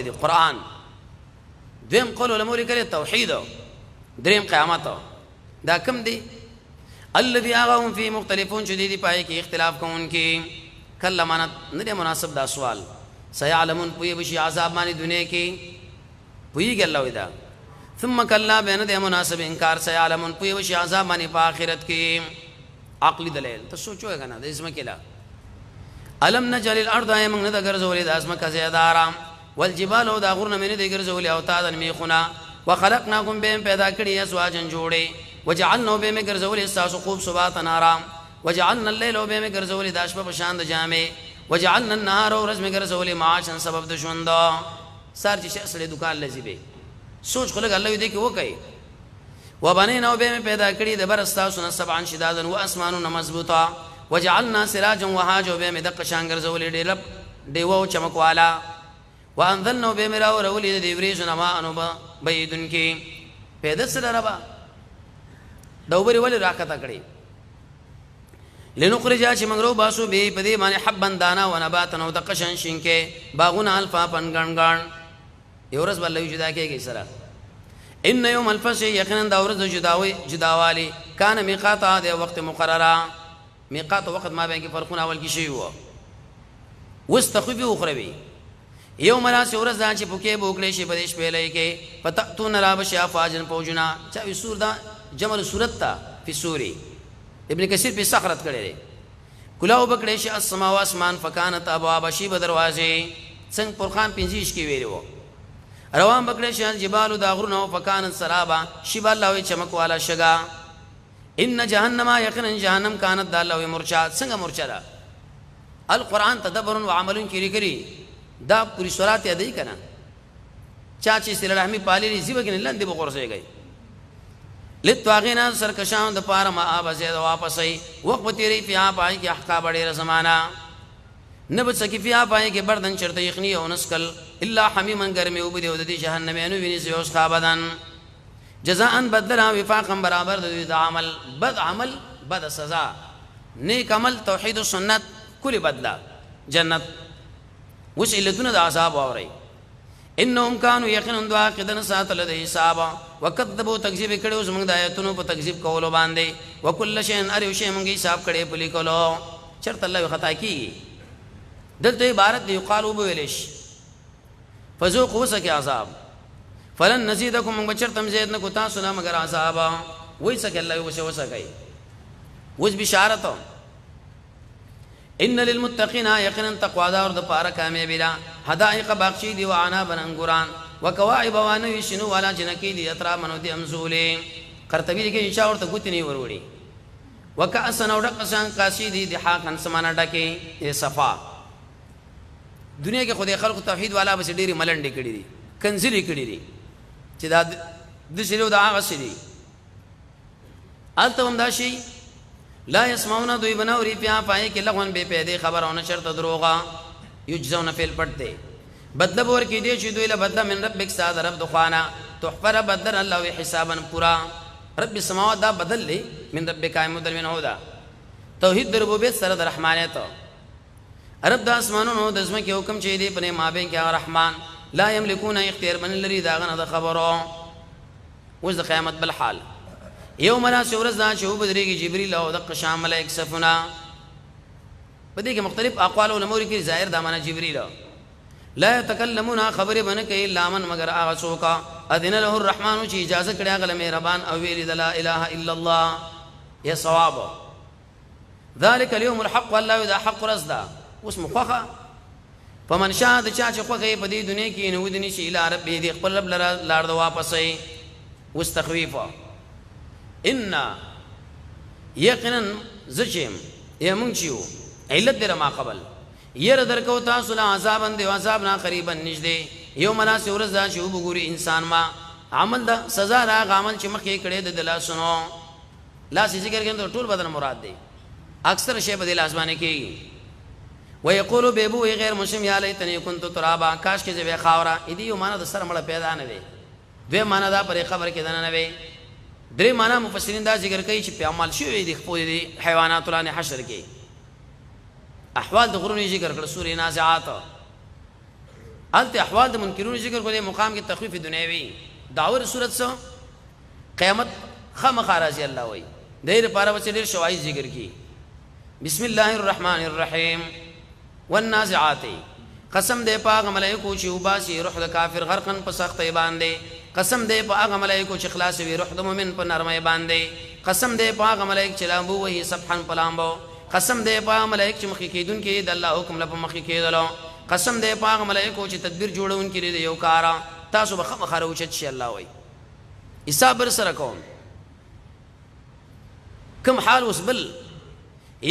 دی قرآن دویم قول علماء لیکلی توحید دریم قیامت دا کم دی الذي آغاهم فی مختلفون شدیدی پائے کی اختلاف کون کی کل مانت ندی مناسب دا سوال سیعلمون پوئی بشی عذاب مانی دنیا کی پوئی گی اللہ ویدہ ثم کلا بین دے مناسب انکار سیعلمون پوئی بشی عذاب مانی پا آخرت کی عقلی دلیل تو سوچو ہے گنا دا اسم کلا علم نجل الارض آئے منگ ندہ گرزولی دا اسم کا زیادارا والجبال دا غرن من ندہ گرزولی اوتادا میخونا وخلقناکم بین پیدا کری اسواجن جوڑے وجعلنا بهم گرزولی استاسو خوب صباتا نارام وجعلنا اللیل بهم گرزولی داشپا پشاند جامع وجعلنا النهار ورز میں گرزولی معاشن سبب دشوندہ سار چیشہ اصلی دکان لزی بے سوچ خلق اللہ دے کہ وہ کئی وبنینا بهم پیدا کری دبر استاسونا سبعا شدادا واسمانونا مضبوطا وجعلنا سراجا وحاجا بهم دق شان گرزولی دیلب دیوو چمکوالا وانذلنا بهم راو رولی دیوریزنا ما انو بیدن کی پیدت سے ربا دوبری ولی راکتا کڑی لنخرجا چی منگرو باسو بی پدی مانی حبا دانا و نباتا و دقشن شنکے باغونا الفا پن گرنگان یورس باللوی جدا کے گئی سرا ان یوم الفس یقینا دورز جداوالی کان میقاتا دے وقت مقررا میقات وقت ما بین کی فرقون اول کی شئی ہوا وستخفی اخروی یوم راسی ورز دا چی پکے بوکلے شی بدیش پیلے کے فتقتون رابشی آفاجن پوجنا چاوی سور دا جمل صورت تا فی سوری ابن کثیر پی سخرت کرے رہے کلاو بکڑیش السماو اسمان فکانت ابواب شیب دروازے سنگ پرخان پنزیش کی ویرے وہ روان بکڑیش الجبال داغرنو فکانت سرابا شیب اللہوی چمک والا شگا ان جہنما یقنا جہنم کانت دا اللہوی مرچاد سنگ مرچادا القرآن تدبرن و عملن کی کری دا پوری سورات ادائی کنا چاچی سر رحمی پالی لی زیبا کنی لندی بغور سے گئی لتواغینا سرکشان دا پارا ما آبا زید واپسی وقت تیری فی آپ آئی کی احقا بڑیر زمانا نبت سکی فی آپ آئی کی بردن چرت یخنی و نسکل اللہ حمیمن گرمی اوبدی وددی جہنمی انو بینی سیوس خوابدن جزاءن بدلنا وفاقا برابر دا عمل بد عمل بد سزا نیک عمل توحید و سنت کل بدلا جنت وش علتون دا عذاب آوری انہم کانو یقینن دعا قدن ساتل دا حسابا وکذبو تکذیب کڑے اس منگ دایتونو پا تکذیب کولو باندے وکل شین اریو شین منگی حساب کڑے پلی کولو چرت اللہ خطا کی دلتا عبارت دی قالو بویلش فذوق ہو سکے عذاب فلن نزیدکم منگ بچرتم زیدنکو تاسونا مگر عذابا وہی سکے اللہ وسے ہو سکے وز بشارتو ان للمتقین یقینا تقوا دار د پارا کامیابی دا حدائق باغچی دی و عنابا انگوران وکواعب وانوی شنو والا جنکی دی اطرا منو دی امزولی قرطبی دی کہ انشاء اور تا گتنی وروڑی وکأسن او ڈقسان قاسی دی حاقن سمانا ڈکی یہ صفا دنیا کے خود خلق توحید والا بس ڈیری ملنڈی کڑی دی کنزلی کڑی دی چی دا دسلو دا آغا سی دی آلتا ومداشی لا يسمعون دوی بناوری پیا پائے کہ لغون بے پیدے خبر ہونا شرط دروغا یجزون فیل پڑتے بدل بور کی دے چی دوی لبدل من ربک ساد رب دخوانا تحفر بدل اللہ وی حسابا پورا رب سماوات دا بدل لی من ربک آئی مدل من ہو دا توحید در ربوبیت سرد رحمانیتو رب دا اسمانون دزمہ کی حکم چی دے پنے مابین کیا رحمان لا یملکون اختیار من لری داغن دا خبرو وز دا قیامت بالحال یوم لا سورز دا چہو بدری کی جبریل او دق شام ملائک صفنا بدی کے مختلف اقوال علماء کی ظاہر دامانا جبریل لا یتکلمون خبر بن کہ الا من مگر آغسو کا اذن له الرحمن چی اجازت کڑیا گل مہربان او ویلی لا الہ الا اللہ یہ ثواب ذالک اليوم الحق والله اذا حق رزدا اس مخخا فمن شاهد چاچ خوخی بدی دنیا کی نودنی شی الى ربی دی خپل رب لارد واپسی واستخویفا انا یقینا زچیم یا منچیو علت در ما قبل یر درکو تاسولا عذابا دے عذابنا قریبا نجدے یوم لا سورز دا چیو بگوری انسان ما عمل دا سزا راگ عمل چی مخی کڑے دا دلا سنو لا سی ذکر کرنے تو طول بدن مراد دے اکثر شیب دل آزمانے کی ویقولو بیبو غیر مسلم یا لیتنی کنتو ترابا کاش کے زبے خاورا ایدیو مانا دا سر مڑا پیدا نوے دوے مانا دا پر خبر کے دانا نوے درے مانا مفسرین دا ذکر کئی چی پی عمال شوئی دی خپو دی حیوانات اللہ نے حشر کی احوال دا غرونی ذکر کر سوری نازعات الته احوال د منکرون ذکر کولې مقام کې تخفیف دنیوي داور صورت سو قیامت خامخ راځي الله وای دیر پاره وڅ ډیر شوای ذکر کی بسم الله الرحمن الرحیم والنازعات قسم دې پاک ملائکو چې وباسي روح د کافر غرقن په سختۍ باندې قسم دې پاک ملائکو چې خلاص وي روح د مؤمن په نرمۍ باندې قسم دې پاک ملائک چې لامبو وهي سبحان پلامبو قسم دې پاک ملائک چې مخې کېدون کې د الله حکم لپاره مخې کېدلو قسم دې پاک ملائکو چې تدبیر جوړون کې دې یو کارا تاسو به خامخا راوچت شي الله وای حساب سره کوم کم حال وسبل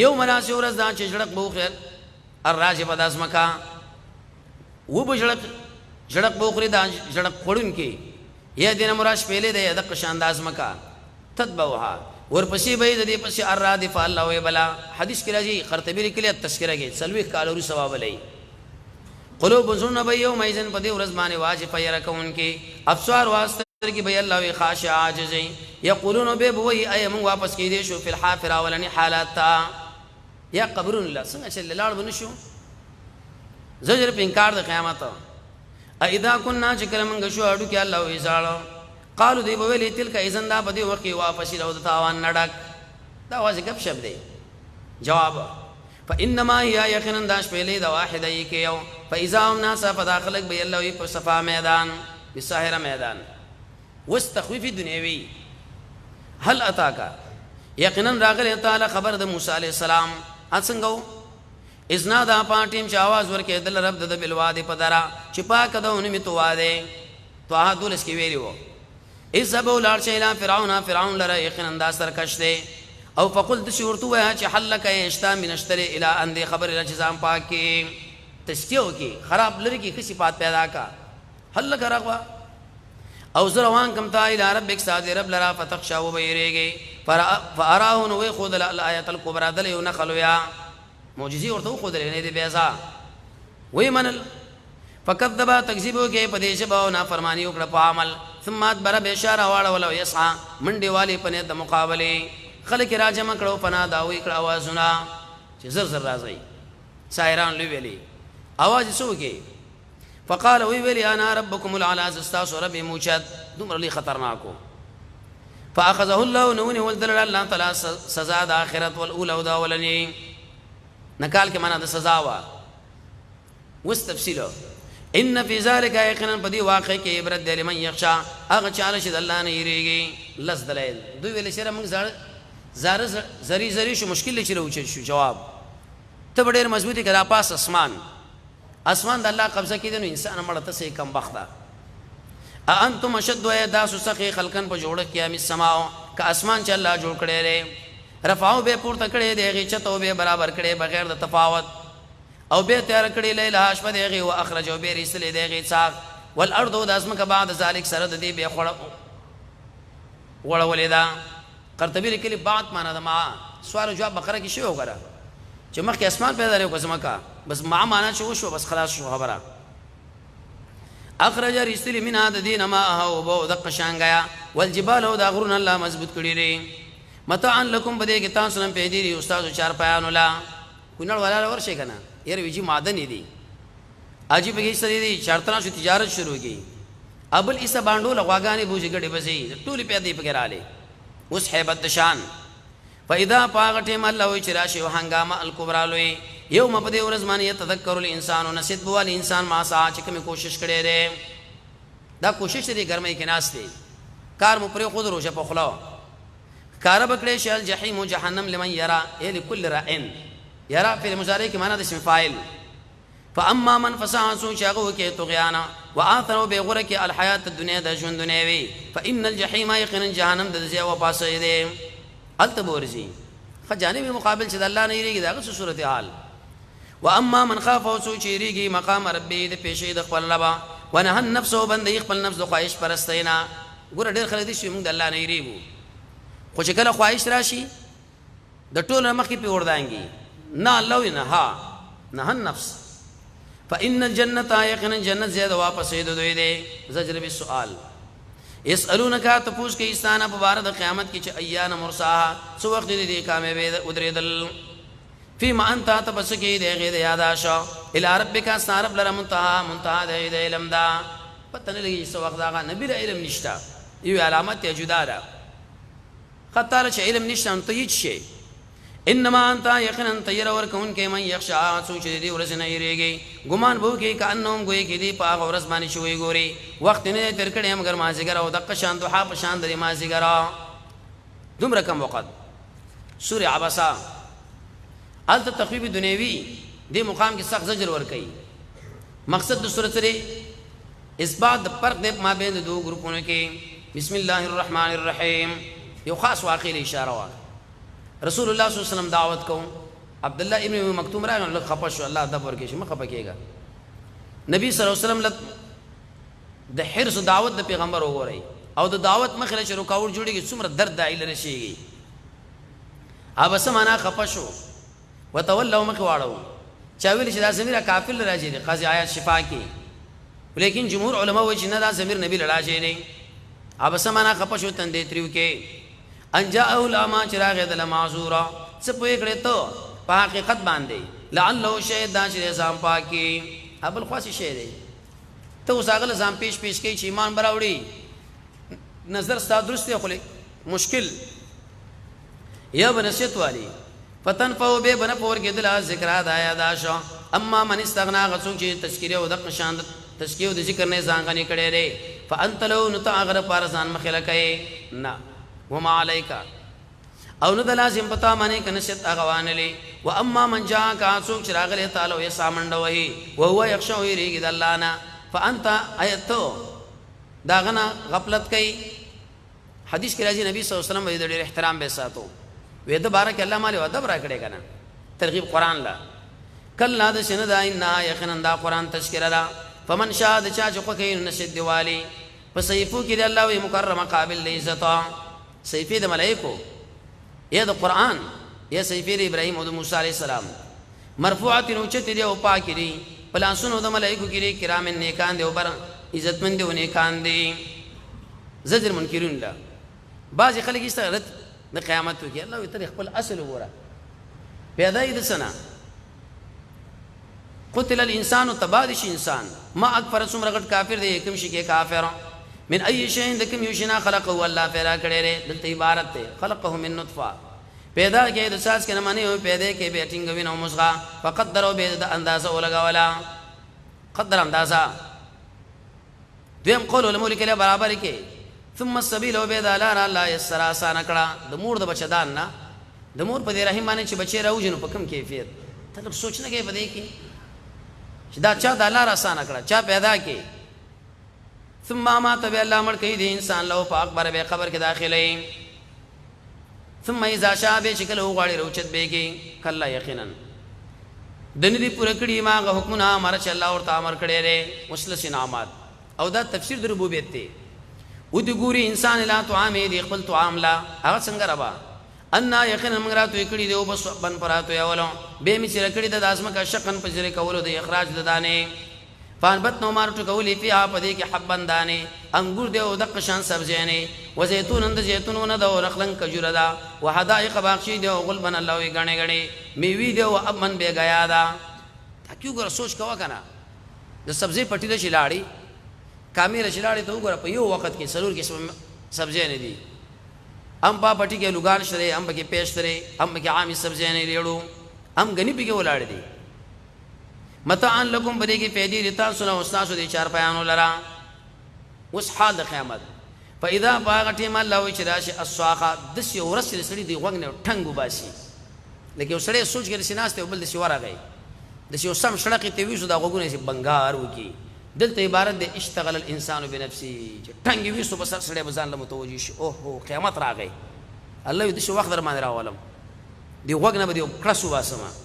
یو مناسب ورځ دا چې جړق بوخل الراجب د ازمکا و بجړق جړق بوخري دا جړق خورن کې یا دینه مراش پیلې د دق شانداز مکا تتبوها ورپسې به د دې پسې الرادف الله وی بلا حدیث کې راځي قرطبی لیکلی تذکرہ کې سلوي کالوري ثواب لای قلوب زن به یوم ایزن په دې ورځ باندې واجب يرکون کې افسار واسطه کې به الله وی خاشع عاجز یقولون به وی اي من واپس کې دي شو په الحافره ولني حالات یا قبرون الله څنګه چې لاړ بنشو زجر په انکار د قیامت اذا كنا ذکر من شو اډو کې الله وی زالو قالو دی بویلی تلک ایزن دا بدی وقی واپسی رو دتاوان نڈک دا واضح گپ شب دے جواب فانما ہی یقینا داش پہلی دا واحد ای کیو فاذا هم ناسا فداخلق بی اللہ وی پر صفا میدان بساہر میدان واستخویف دنیاوی هل اتاکا یقینا راغل تعالی خبر د موسی علیہ السلام اتسنگو ازنا دا پاٹیم چ آواز ورکه دل رب د بلوادی پدرا چپا کدون می تو واده تو ها دولس کی ویلیو اذهبوا لارشيلا فرعون لرا يقينا دا سرکش دے او فقلت شورتو ہے چ حلک اشتا من اشتری الى اندی خبر رجزام پاک کی تشکیو کی خراب لری کی کسی بات پیدا کا حلک رغوا او زروان کم تا الى ربک ساد رب لرا فتخشا وبيريگی فاراه نو خود الایات الکبرى دل نخلو یا معجزی ورته خود لري دی بیزا وی منل فكذب تكذيبو کې پدیش باو نا فرمانی وکړه په عمل ثم ادبر بشاره واړه ولو يسعى منډي والی پنه د مقابله خلک راجم کړه پنا داوي کړه आवाजونه چې زر زر راځي سایران لوي ویلي आवाज سوګي فقال وی ویلي انا ربكم الاعلى استاذ ربي موجد دومره لي خطرناکو فاخذه الله نوني ولدل الله تعالی سزا د اخرت والاولى او دا ولني نکال کې معنا د سزا وا واستفسيله ان فی ذلک یقینا بدی واقع کې عبرت دی لمن یخشا هغه چاله چې الله نه یریږي لز دلیل دوی ویل شره موږ زری شو مشکل چې راوچ شو جواب ته ډېر مضبوطی کرا پاس اسمان د الله قبضه کې دی انسان مړه ته سې کم بخته انتم اشد یداس سخی خلقن په جوړ کې ام السماء ک اسمان چې الله جوړ کړي لري رفعو به پورته کړي دی غي چتو به برابر کړي بغیر د تفاوت او به تیار کړي لیلا اشپد هغه او اخرجو به رسل دیغه څاق والارض داسمک بعد ذلك سرد دی به وړ ولیدا قرطبی لیکلی بعد معنا د ما سوال جواب بقره کې شی وګره چې مخکې اسمان پیدا لري کوم کا بس ما معنا شو بس خلاص شو خبره اخرج رسل من هذا دین ما هو بو دق شانګیا والجبال او دا غرون الله مضبوط کړي لري متاع لكم بده کې تاسو نن پیدا دي استاد چار پیان ولا کونړ ولا ورشه کنه یار ویجی معدن دي اجي په کې سړي دي چارتنا شو تجارت شروع کی ابل ایسا باندو لغواګانی بوجي ګډي بسې ټولي پیدا په کې رااله اوس هیبت شان فاذا پاغټه مل او چراشي هنګامه الکبرى لوی یوم په دې ورځ باندې تذکر الانسان نسید بوال انسان ما سا چې کوم کوشش کړي لري دا کوشش دې ګرمۍ کې ناس دي کار مو پر خود روشه په خلا کار بکړي شل جهنم جهنم لمن يرى لكل رائن يرى في المضارع کې معنا د اسم فاعل فاما من فسعوا شاغو کې طغيانا واثروا بغره کې الحیات الدنیا د ژوند دنیوي فان الجحیم یقینا جهنم د ځای و پاسې دي التبورزي خجانب مقابل چې د الله نه یریږي دغه صورت حال واما من خاف او سوچ یریږي مقام ربي د پیشې د خپل رب ونهى النفس وبندي خپل نفس د خواهش پرستینا ګور ډېر خلک دي چې موږ د الله نه یریږو خو چې کله خواهش راشي د ټول مخې په وردانګي نه الله نه ها نه النفس فان الجنه يقينا جنت زیاده واپس یې دوی دي زجر بالسؤال يسالونك تپوس کې استانه په بار د قیامت کې چې ایان مرساها سو وخت دې کامه به ودریدل فيما انت تبسکی دی غید یاداشو الى ربک سارب لرا منتها دی علم دا پتہ نه لګي سو وخت دا نبی علم نشتا یو علامت جدا ده خطر چې علم نشته نو ته هیڅ شي انما انت یقینا تیر ور کون کې من یخشا سوچ دې ورس نه یریږي ګمان بو کې کانهم ګوي کې دی پاغ ورس باندې شوی ګوري وخت نه تر کړي مگر مازیګر او دغه شان دوحه په شان د مازیګر دومره کم وخت سوره عبسا الته تخفیف دنیوی دې مقام کې سخت زجر ور کوي مقصد د سورته سره اثبات د فرق د ما بین دو ګروپونو کې بسم الله الرحمن الرحیم یو خاص واقعي اشاره وا رسول الله صلی الله علیه وسلم دعوت کو عبد الله ابن مکتوم راغله خپش الله د ورکه شي مخه پکېګا نبی صلی الله علیه وسلم د حرص دعوت د پیغمبر وګورئ او د دعوت مخله چې رکاوټ جوړیږي څومره درد دایله رشيږي اوبه سمانا خپشو وتولوا مخواړو چاویل چې دا زميره کافر راځي دي قاضي آیات شفا کې لیکن جمهور علما وایي چې نه دا زمير نبی راځي نه اوبه سمانا خپشو تندې تریو کې انجاءه الما چراغ دل معذورا سپوې کړه ته په حقیقت باندې لعله شهید دا چې ځام پاکي ابل خاص شي دی ته وساغله ځام پیش کې چې ایمان براوړي نظر ستا درست خو مشکل یا بنسیت والی فتنفو به بن پور کې دل ذکر ادا داشو اما من استغنا غسو چې تذکیره او د قشاند تذکیه د ذکر نه ځان غني کړي ری فانت لو نتاغر پارسان مخله کوي نا وما عليك او نو د لازم پتا باندې کنشت اغوانلی و اما من جاء کا سوق چراغله تعالی یا سامند وهي وهو يخشى يريد الله نا فانت ايتو داغنا غفلت کوي حدیث کې راځي نبی صلی الله علیه وسلم د ډېر احترام به ساتو وې د بارک الله مال ادب را کړي کنه ترغیب قران لا کلا د شنه دا ان یقینا دا قران تذکرہ دا فمن شاهد چا چې کوي نشد دیوالی فسيفو کې د الله وي مکرمه قابل لعزت سیفی د ملائکو یا د قران یا سیفی د ابراهیم او د موسی علی السلام مرفوعات نوچت دی او پاک دی پلاسونو د ملائکو کې کرام نیکان دی او بر عزتمند دی نیکان دی زجر منکرین لا بعض خلک استغرت د قیامت کې الله وی تر خپل اصل وره پیدای د سنا قتل الانسان تبادش انسان ما اکفر سمرغت کافر دی کوم شي کې کافر من اي شيء دکم یوشنا خلقه الله پیدا کړي ر دلته عبارت ته خلقه من نطفه پیدا کې د ساس کې نه معنی او پیدا کې بیٹنګ وینو مصغا فقدروا به د اندازه ولګا قدر اندازه دیم قول الملک له برابر کې ثم السبيل وبيد لا لا يسر آسان کړه د مور د بچدان نه د مور په دې رحم باندې چې بچي راوځنو په کم کیفیت ته سوچنه کې پدې کې چې دا چا د الله آسان کړه چا پیدا کې ثم ما تبع الله مړ کوي د انسان له پاک بر به خبر کې داخلي ثم اذا شاء به شکل وغاړي روچت به کې کله یقینا دني پوره کړي ما حکمنا امر چې الله ورته امر کړي ره مسلس انعامات او دا تفسیر د ربوبیت ته و دې ګوري انسان لا طعام دې خپل طعام لا هغه څنګه ربا ان یقینا موږ راتو کړي دی او بس بن پراتو یولو به می چې کړي د داسمه کا شقن په ذریعہ کولو د اخراج د دانه فانبت نو مارټو کولی فيها پدې کې حبن دانه انګور دی او د قشان سبزی نه و زيتون اند زيتونونه د ورخلن کجوره دا و حدائق باغشي دی او غلبن الله وی غني غني میوي دی او امن به غیا دا تکیو ګر سوچ کوا کنه د سبزی پټی د شلاړي کامیر شلاړي ته وګوره په یو وخت کې سرور کې سبزی نه دي ام په پټی کې لوګان شره ام کې پېشتره ام کې عامي سبزی نه لريړو ام غني پکې ولاړ دي متعان لکم بدی کی پیدی رتا سنا استاد دي چار پیانو لرا اوس حال قیامت فاذا باغتی ما الله وچراش السواخه د سی ورس سړي دی وغنه ټنګو باسي لکه سړي سوچ کې سیناسته بل د سی ورغی د سی سم شړقې ته ویسو دا وګونه سي بنگار وکي دلته عبارت د اشتغل الانسان بنفسه ټنګي ویسو بس سړي بزان له متوجي شي اوه قیامت راغی الله دې شو وخت در باندې راولم دی وغنه به دی کړسو واسما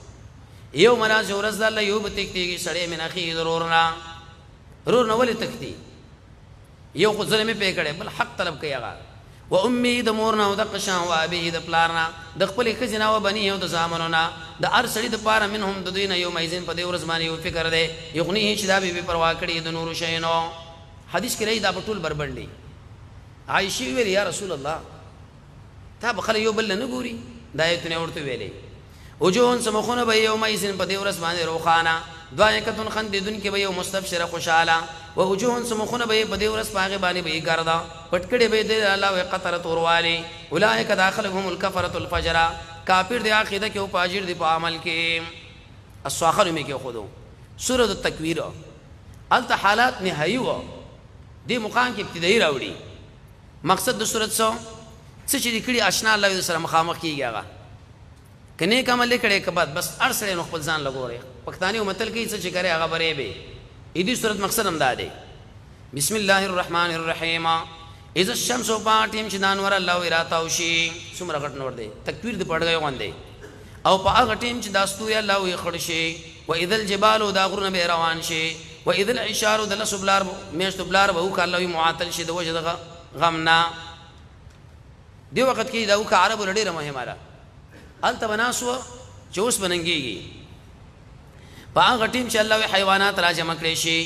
یو مناز ورز الله یو بتکتیږي سړی من اخی ضرورنا رور نو ولې تکتی یو خو ظلم په کړه بل حق طلب کوي هغه و امي د مورنا او د قشان و ابي د پلارنا د خپل خزینه و بني او د زامنونا د ار سړي د پاره منهم د دین یو مایزین په دې ورځ باندې یو فکر دی یغنی چې دا به پروا کړی د نور شینو حدیث کې دا په ټول بربندي عائشہ ویل یا رسول الله تا بخله یو بل نه ګوري دایته نه ورته ویلې وجوهن سمخونه به یومئذ په دې ورځ باندې روخانه ضاحکة خندیدونکې به یو مستبشره خوشحاله و وجوهن سمخونه به په دې ورځ په هغې باندې به یې ګرده پټ کړې به یې د الله وې قطرة اوروالی اولئک داخلهم الکفرة الفجره کافر دی عقیده کې او فاجر دی په عمل کې الصاخر مې کې خودو سورۃ التکویر الته حالات نهایی و دې مقام کې ابتدایي راوړي مقصد د سورۃ څه چې کړي آشنا الله سره مخامخ کیږي هغه کنه کومل کړي کبد بس ارسله نو خپل ځان لګوري پښتاني متل کې څه چې کرے هغه بره به دې صورت مقصد هم ده بسم الله الرحمن الرحیم اذا الشمس پاتیم چې دانور الله وراته وشي څومره غټ نور دی تکبیر دې پړګي وندې او په هغه ټیم چې داستوري الله وي خړشي و اذا الجبال دا غرونه به روان شي و اذا العشار د لسبلار میشت بلار به الله وي معطل شي د وجه غمنا دی وخت کې دا وک عربو لړې مهمه ده الته بناسو چې اوس بننګيږي په هغه ټیم چې الله حیوانات راجمع کړي شي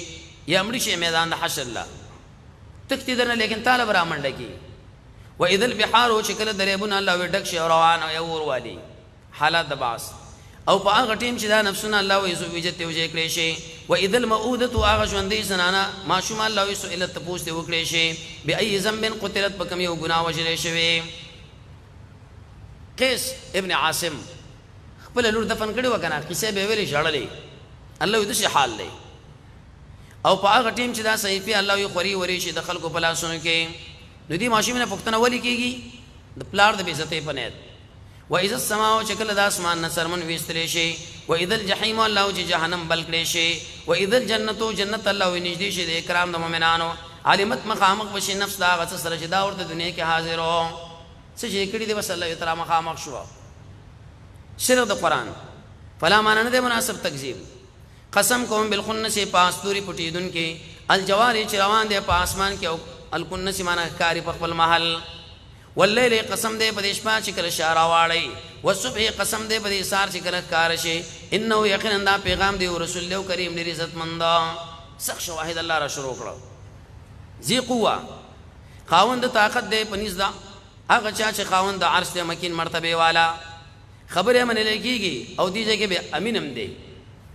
یا مړي شي میدان د حشر الله تکتیدنه لیکن طالب را منډه کی و اذا البحار شکل دریبون الله وډک شي روان او اور والی حالات د باس او په هغه ټیم چې دا نفسونه الله وې زو وجت وجه کړي شي و اذا الموءودة هغه ژوندې زنانه ماشوم الله وې سئلت تپوس دی وکړي شي بأي ذنب قتلت بكم یو ګناه وجلې شوی قیس ابن عاصم خپل لور دفن کړي وکنه کیسه به ویلې شړلې الله دې شي حال دی او په هغه ټیم چې دا صحیفه الله یې خوري وري شي د خلکو په لاسونو کې نو دې ماشوم نه پښتنه ولي کېږي د پلار د بیزتې پنيت و اذا السماء شکل د اسمان نصرمن وستلې شي و اذا الجحیم الله چې جهنم بل کړي شي و اذا الجنه جنت الله ونجدي شي د کرام د مؤمنانو علمت مقامک بشي نفس دا غڅ سره چې دا ورته دنیا کې حاضرو څه چې کړي دی بس الله تعالی مقامک شو شرع د قران فلا ماننه د مناسب تکذیب قسم کوم بالخنس پاستوري پټیدون کې الجواری چې روان دي په اسمان کې او الکنس معنا کاری په خپل محل واللیل قسم دې په دې شپه چې کله شارا واړی والصبح قسم دې په دې سار چې کله کار شي انه یقینا دا پیغام دی رسول الله کریم دې عزت مند سخت شواهد الله را شروع کړو ذی قوه خاوند طاقت دې پنځ دا هغه چې خاوند عرش دې مکین مرتبه والا خبره من لګيږي او دې ځکه به امینم دی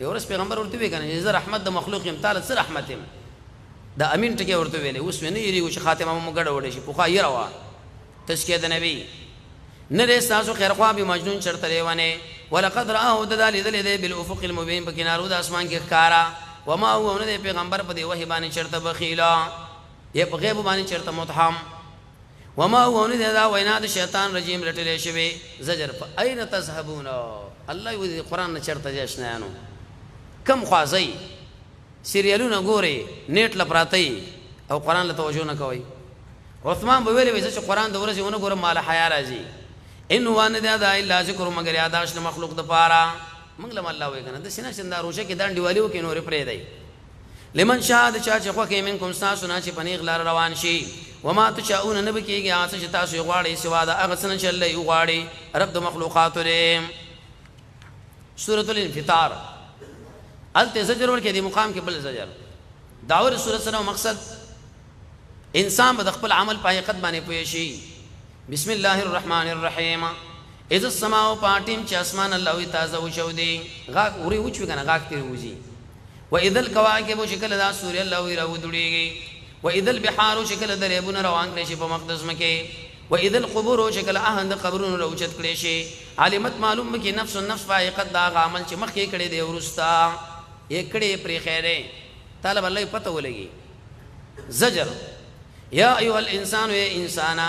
یورس پیغمبر ورته وی کنه چې رحمت د مخلوق یم تعالی سره رحمت یم دا امین ټکی ورته ویلې اوس نه یری چې خاتمه مو ګډه وړي شي پوخا یې روا تشکیه د نبی نه دې تاسو خیر خوا به مجنون چرته لیوانه ولقد راه ددال دل دې بالافق المبين په کینارو د اسمان کې ښکارا وما هو نه پیغمبر په دې وحی باندې چرته بخیلا یې په غیب باندې چرته متهم وما هو نه دا وینا د شیطان رجیم لټلې شوی زجر په اين تذهبون الله دې قران نه چرته جشنانو کم خوازي سیریالونه ګوري نیټ لپراتای او قران له توجه نه کوي عثمان به ویلې چې قران د ورځې ونه ګورم مال حیا راځي ان وان دا الا ذکر مگر یاداش مخلوق د پاره موږ له الله وای کنه د سینه چندا روشه کې دان دیوالیو کې نور پرې دی لمن شاهد چا چې خو کې منکم تاسو نه چې پنیغ لار روان شي وما تشاؤون نبکیږي تاسو چې تاسو غواړي سوا دا هغه څنګه چې الله یې غواړي رب د مخلوقات لري سورۃ الانفطار الته زجر ورکې دی مقام کې بل زجر داور سورۃ سره مقصد انسان به خپل عمل په حقیقت باندې پوي شي بسم الله الرحمن الرحیم اذا السماء پاتیم چې اسمان الله وی تازه وشو دی غاک اوري وچو کنه غاک تیر وځي و اذا الكواكب شکل دا سورې الله وی راودړيږي و اذا البحار شکل دریابونه روان کړي شي په مقدس مکه و اذا القبور شکل اهند قبرونو روچت کړي شي علمت معلوم کې نفس النفس حقیقت دا عمل چې مخکې کړي دی ورستا یکړې پرې خیره طالب الله پته ولګي زجر یا ایها الانسان یا انسانا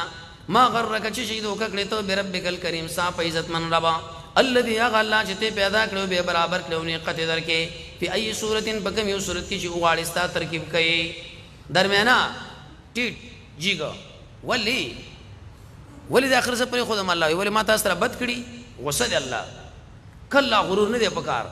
ما غرک چې شي دوک کړي ته بربک الکریم صاحب عزت من ربا الذي الله چې ته پیدا کړو به برابر کړو نه قطه درکې په ای صورت بکم یو صورت کې چې واړستا ترکیب کړي درمیانا ټیټ جیګه ولی د اخر څخه پر خدام الله ولی ما تاسو سره بد کړي غصه الله کله غرور نه دی پکار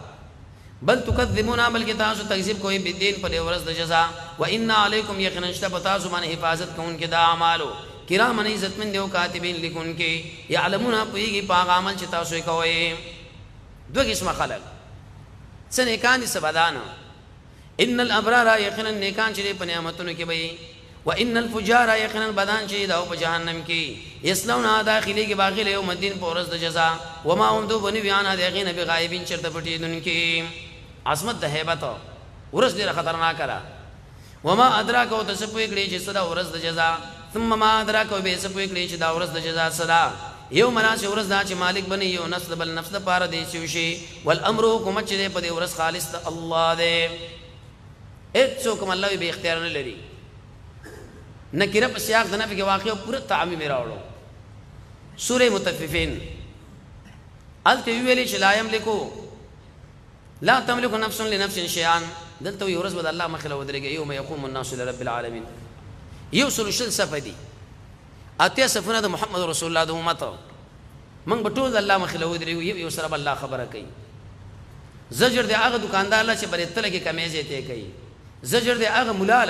بل تکذبون عمل کې تاسو تکذیب کوئ بدین په ورځ د جزاء و ان علیکم یقینا تاسو باندې حفاظت کوونکې دا اعمالو کرام عزت من دیو کاتبین لیکونکې یعلمون پویږي په عمل چې تاسو کوئ دوه قسمه خلق سنه کان سبدان ان الابرار یقینا نیکان چې په نعمتونو کې وي وان الفجار یقینا بدان چې دا په جهنم کې یسلون داخلي کې باغله یوم الدین پورز د جزاء وما هم دو بنی بیان دغین بغایبین چرته پټې دن کې عظمت د هیبت ورس ډیره خطرناک را وما ادراک او تسپوی کړي چې صدا ورس د جزاء ثم ما ادراک او به سپوی کړي چې دا ورس د جزاء صدا یو مناس ورس دا چې مالک بنی یو نسل بل نفس د پاره دی شي والامر حکومت چې په دې ورس خالص د الله دی هیڅوک الله به اختیار نه لري نکره په سیاق د نفي کې واقع پوره تعمیم راوړو سوره متففین الته ویلې چې لا یملکو لا تملك نفس لنفس شيئا دلته یو ورځ بد الله مخله ودرېږي یوم يقوم الناس لرب العالمین یوصل شل صفدي اتیا صفونه د محمد رسول الله د امت من بټول الله مخله ودرېږي یو سره الله خبره کوي زجر دی هغه دکاندار لا چې بلې تل کې کمیزه ته کوي زجر دی هغه مولا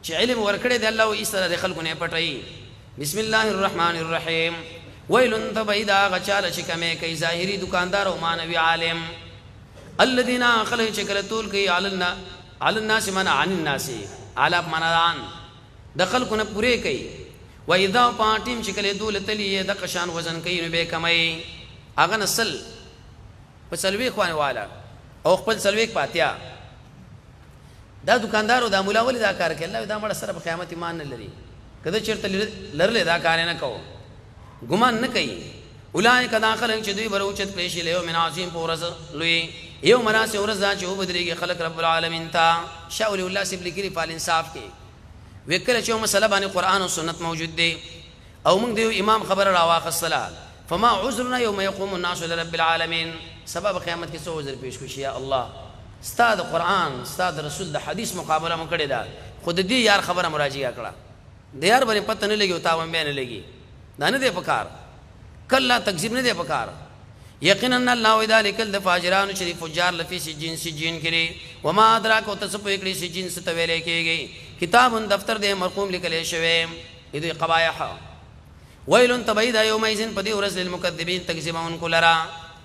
چې علم ورکړي دی الله او ایسره د خلکو نه پټي بسم الله الرحمن الرحیم ویل تبیدا غچاله چې کمه کوي ظاهری دکاندار او مانوي عالم الذين خلق شکلتول کوي علنا علی الناس من عن الناس علی منان د خلکو نه پوره کوي و اذا پاتیم شکل دول تلی د قشان وزن کوي نو به کمای اغه نسل په سلوي خوانه والا او خپل سلوي پاتیا دا دکاندار او دا مولا ولې دا کار کوي الله دا مړ سره په قیامت ایمان نه لري کله چیرته لرله دا کار نه کو ګمان نه کوي اولای کدا خلک چې دوی بروچت پېښې له من عظیم پورز لوی یو مناس ورځ دا چې وبدريږي خلق رب العالمین تا شاول الله سبلی کلی په انصاف کې وکړه چې مسله باندې قران او سنت موجود دي او موږ دیو امام خبر راواخ الصلاه فما عذرنا يوم يقوم الناس لرب العالمین سبب قیامت کې څو عذر پیش کوي یا الله استاد قران استاد رسول د حدیث مقابله مو کړی دا خود دې یار خبره مراجعه کړه د یار باندې پته نه لګي او تا باندې نه لګي دا نه دی پکار کله تکذیب نه دی پکار یقینا الله ذلک الفاجران شریف فجار لفی سجین کړي وما ادراک او تسبو کړي سجین ست ویلې کېږي کتاب دفتر دې مرقوم لیکل شوی دې قبایح ویل تبید یوم اذن پدی ورس للمکذبین تکذیبون کلرا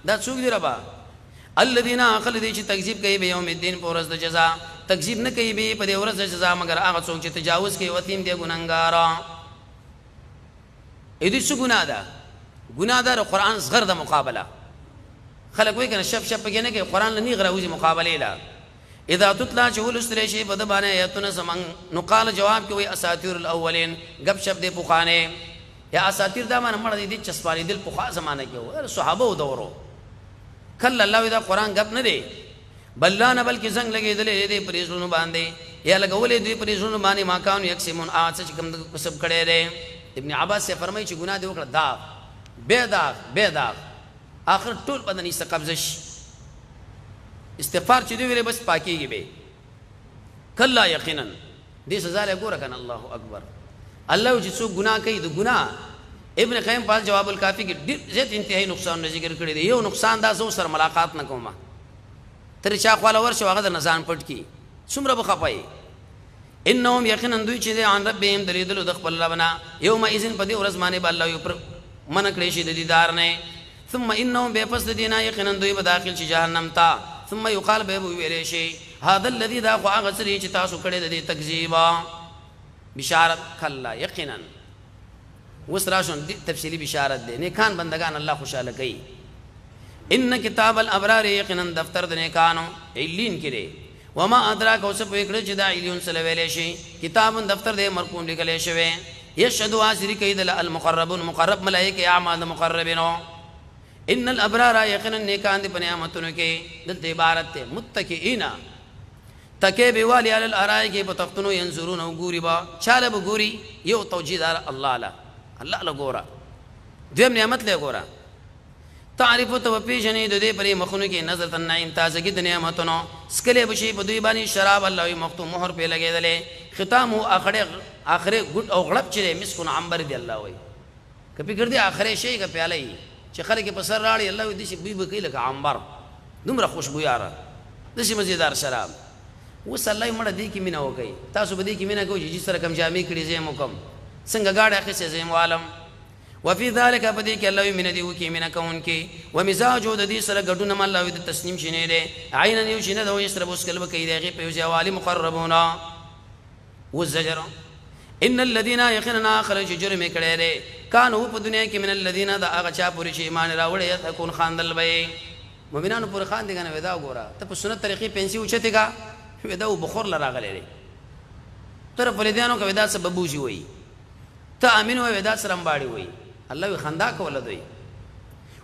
دا څوک دی ربا الذين خلدي چې تکذیب کوي به یوم الدین په ورځ د جزاء تکذیب نه کوي به په ورځ د جزاء مگر هغه څوک چې تجاوز کوي وتیم دی ګناګار اې دې څه ګناه ده ګناه ده قرآن صغر د مقابله خلک وایي کنه شپ کې نه کې قرآن لنی غراوزي مقابله لا اذا تطلع جهول استریشی په د باندې ایتونه سمن نو قال جواب کوي اساطیر الاولین غب شپ دې پوخانه یا اساطیر دا باندې مړ دي چسپاري دل پوخا زمانه کې صحابه او دورو کله الله دا قرآن غب نه دی بلانه بلکې زنګ لګېدلې دې پریزونو باندې یا لګولې دې پریزونو باندې ما کان یکسمون اڅ چې کوم کسب کړي دي ابن عباس سے فرمایي چې ګناه دې وکړه دا بے داغ آخر ټول بدن یې قبضش استغفار چې دی ویلې بس پاکيږي به کلا یقینا دې سزا له ګوره کنه الله اکبر الله چې څو ګناه کوي د ګناه ابن قیم په جواب الکافی کې ډېر زیات انتهایی نقصان ذکر کړی دی یو نقصان دا زو سره ملاقات نه کومه تر چا خپل ورشه هغه د نزان پټ کی څومره بخپای انهم یقینا دوی چې عن ربهم دلیدل د خپل ربنا یوم اذن په دې ورځ باندې به الله یو پر من کړی شي د دیدار نه ثم انهم بفسد دینا یقینا دوی به داخل شي جهنم تا ثم يقال به ویل شي هذا الذي ذا غ سری چې تاسو کړی د دې تکذیبا بشارت کلا یقینا وسراشن تفصیلی بشارت دی نیکان بندگان الله خوشاله کوي ان کتاب الابرار یقینا دفتر د نیکانو علین کړي وما ادراک اوس په کړه چې دا علیون سره ویل شي کتاب دفتر د مرقوم لیکل شوی یشهد واسری کید المقربون مقرب ملائکه اعمال مقربینو ان الابرار یقینا نیکان د نعمتونو کې د عبارت ته متکئینا تکه به والی علی الارائک په تختونو ينظرون او ګوري با چاله به ګوري یو توجیدار الله لا ګورا دیم نعمت له ګورا تعریف تو پیژنې د دې پرې مخونو کې نظر تنعیم تازګي د نعمتونو سکلې بشي په دوی باندې شراب الله یو مختوم مہر په لګېدلې ختم او اخره ګډ او غړپ چره مسكون عنبر دی الله وای کپی ګرځي اخره شي کا پیاله چې خلک په سر راړي الله دې شي بي بکې لکه عنبر دومره خوشبوياره د شي مزیدار شراب وصلی مړه دی کې مینا وکي تاسو به دې کې مینا کوی چې سره کم جامې کړي زې مکم څنګه گاډه اخی سه زم عالم وفي ذلك بدی کې الله من دی وکي مینا کون کې ومزاج د دې سره غډونه مل الله د تسنیم شینه دي عین یو شینه د یشرب اسکل وکي دغه په یوالي مقربونا والزجر ان الذين يخننا خرج جرم کړي دي کانو په دنیا کې من الذين دا هغه چا پوری چې ایمان راوړي تكون خاندل به مؤمنانو پر خان دي کنه ودا ګوره ته په سنت طریقې پنسي اوچته کا ودا بخور لراغلې دي تر فریدانو کې ودا سبب بوجي وي ته امینو ودا سرم باړي وي الله خندا کول دوی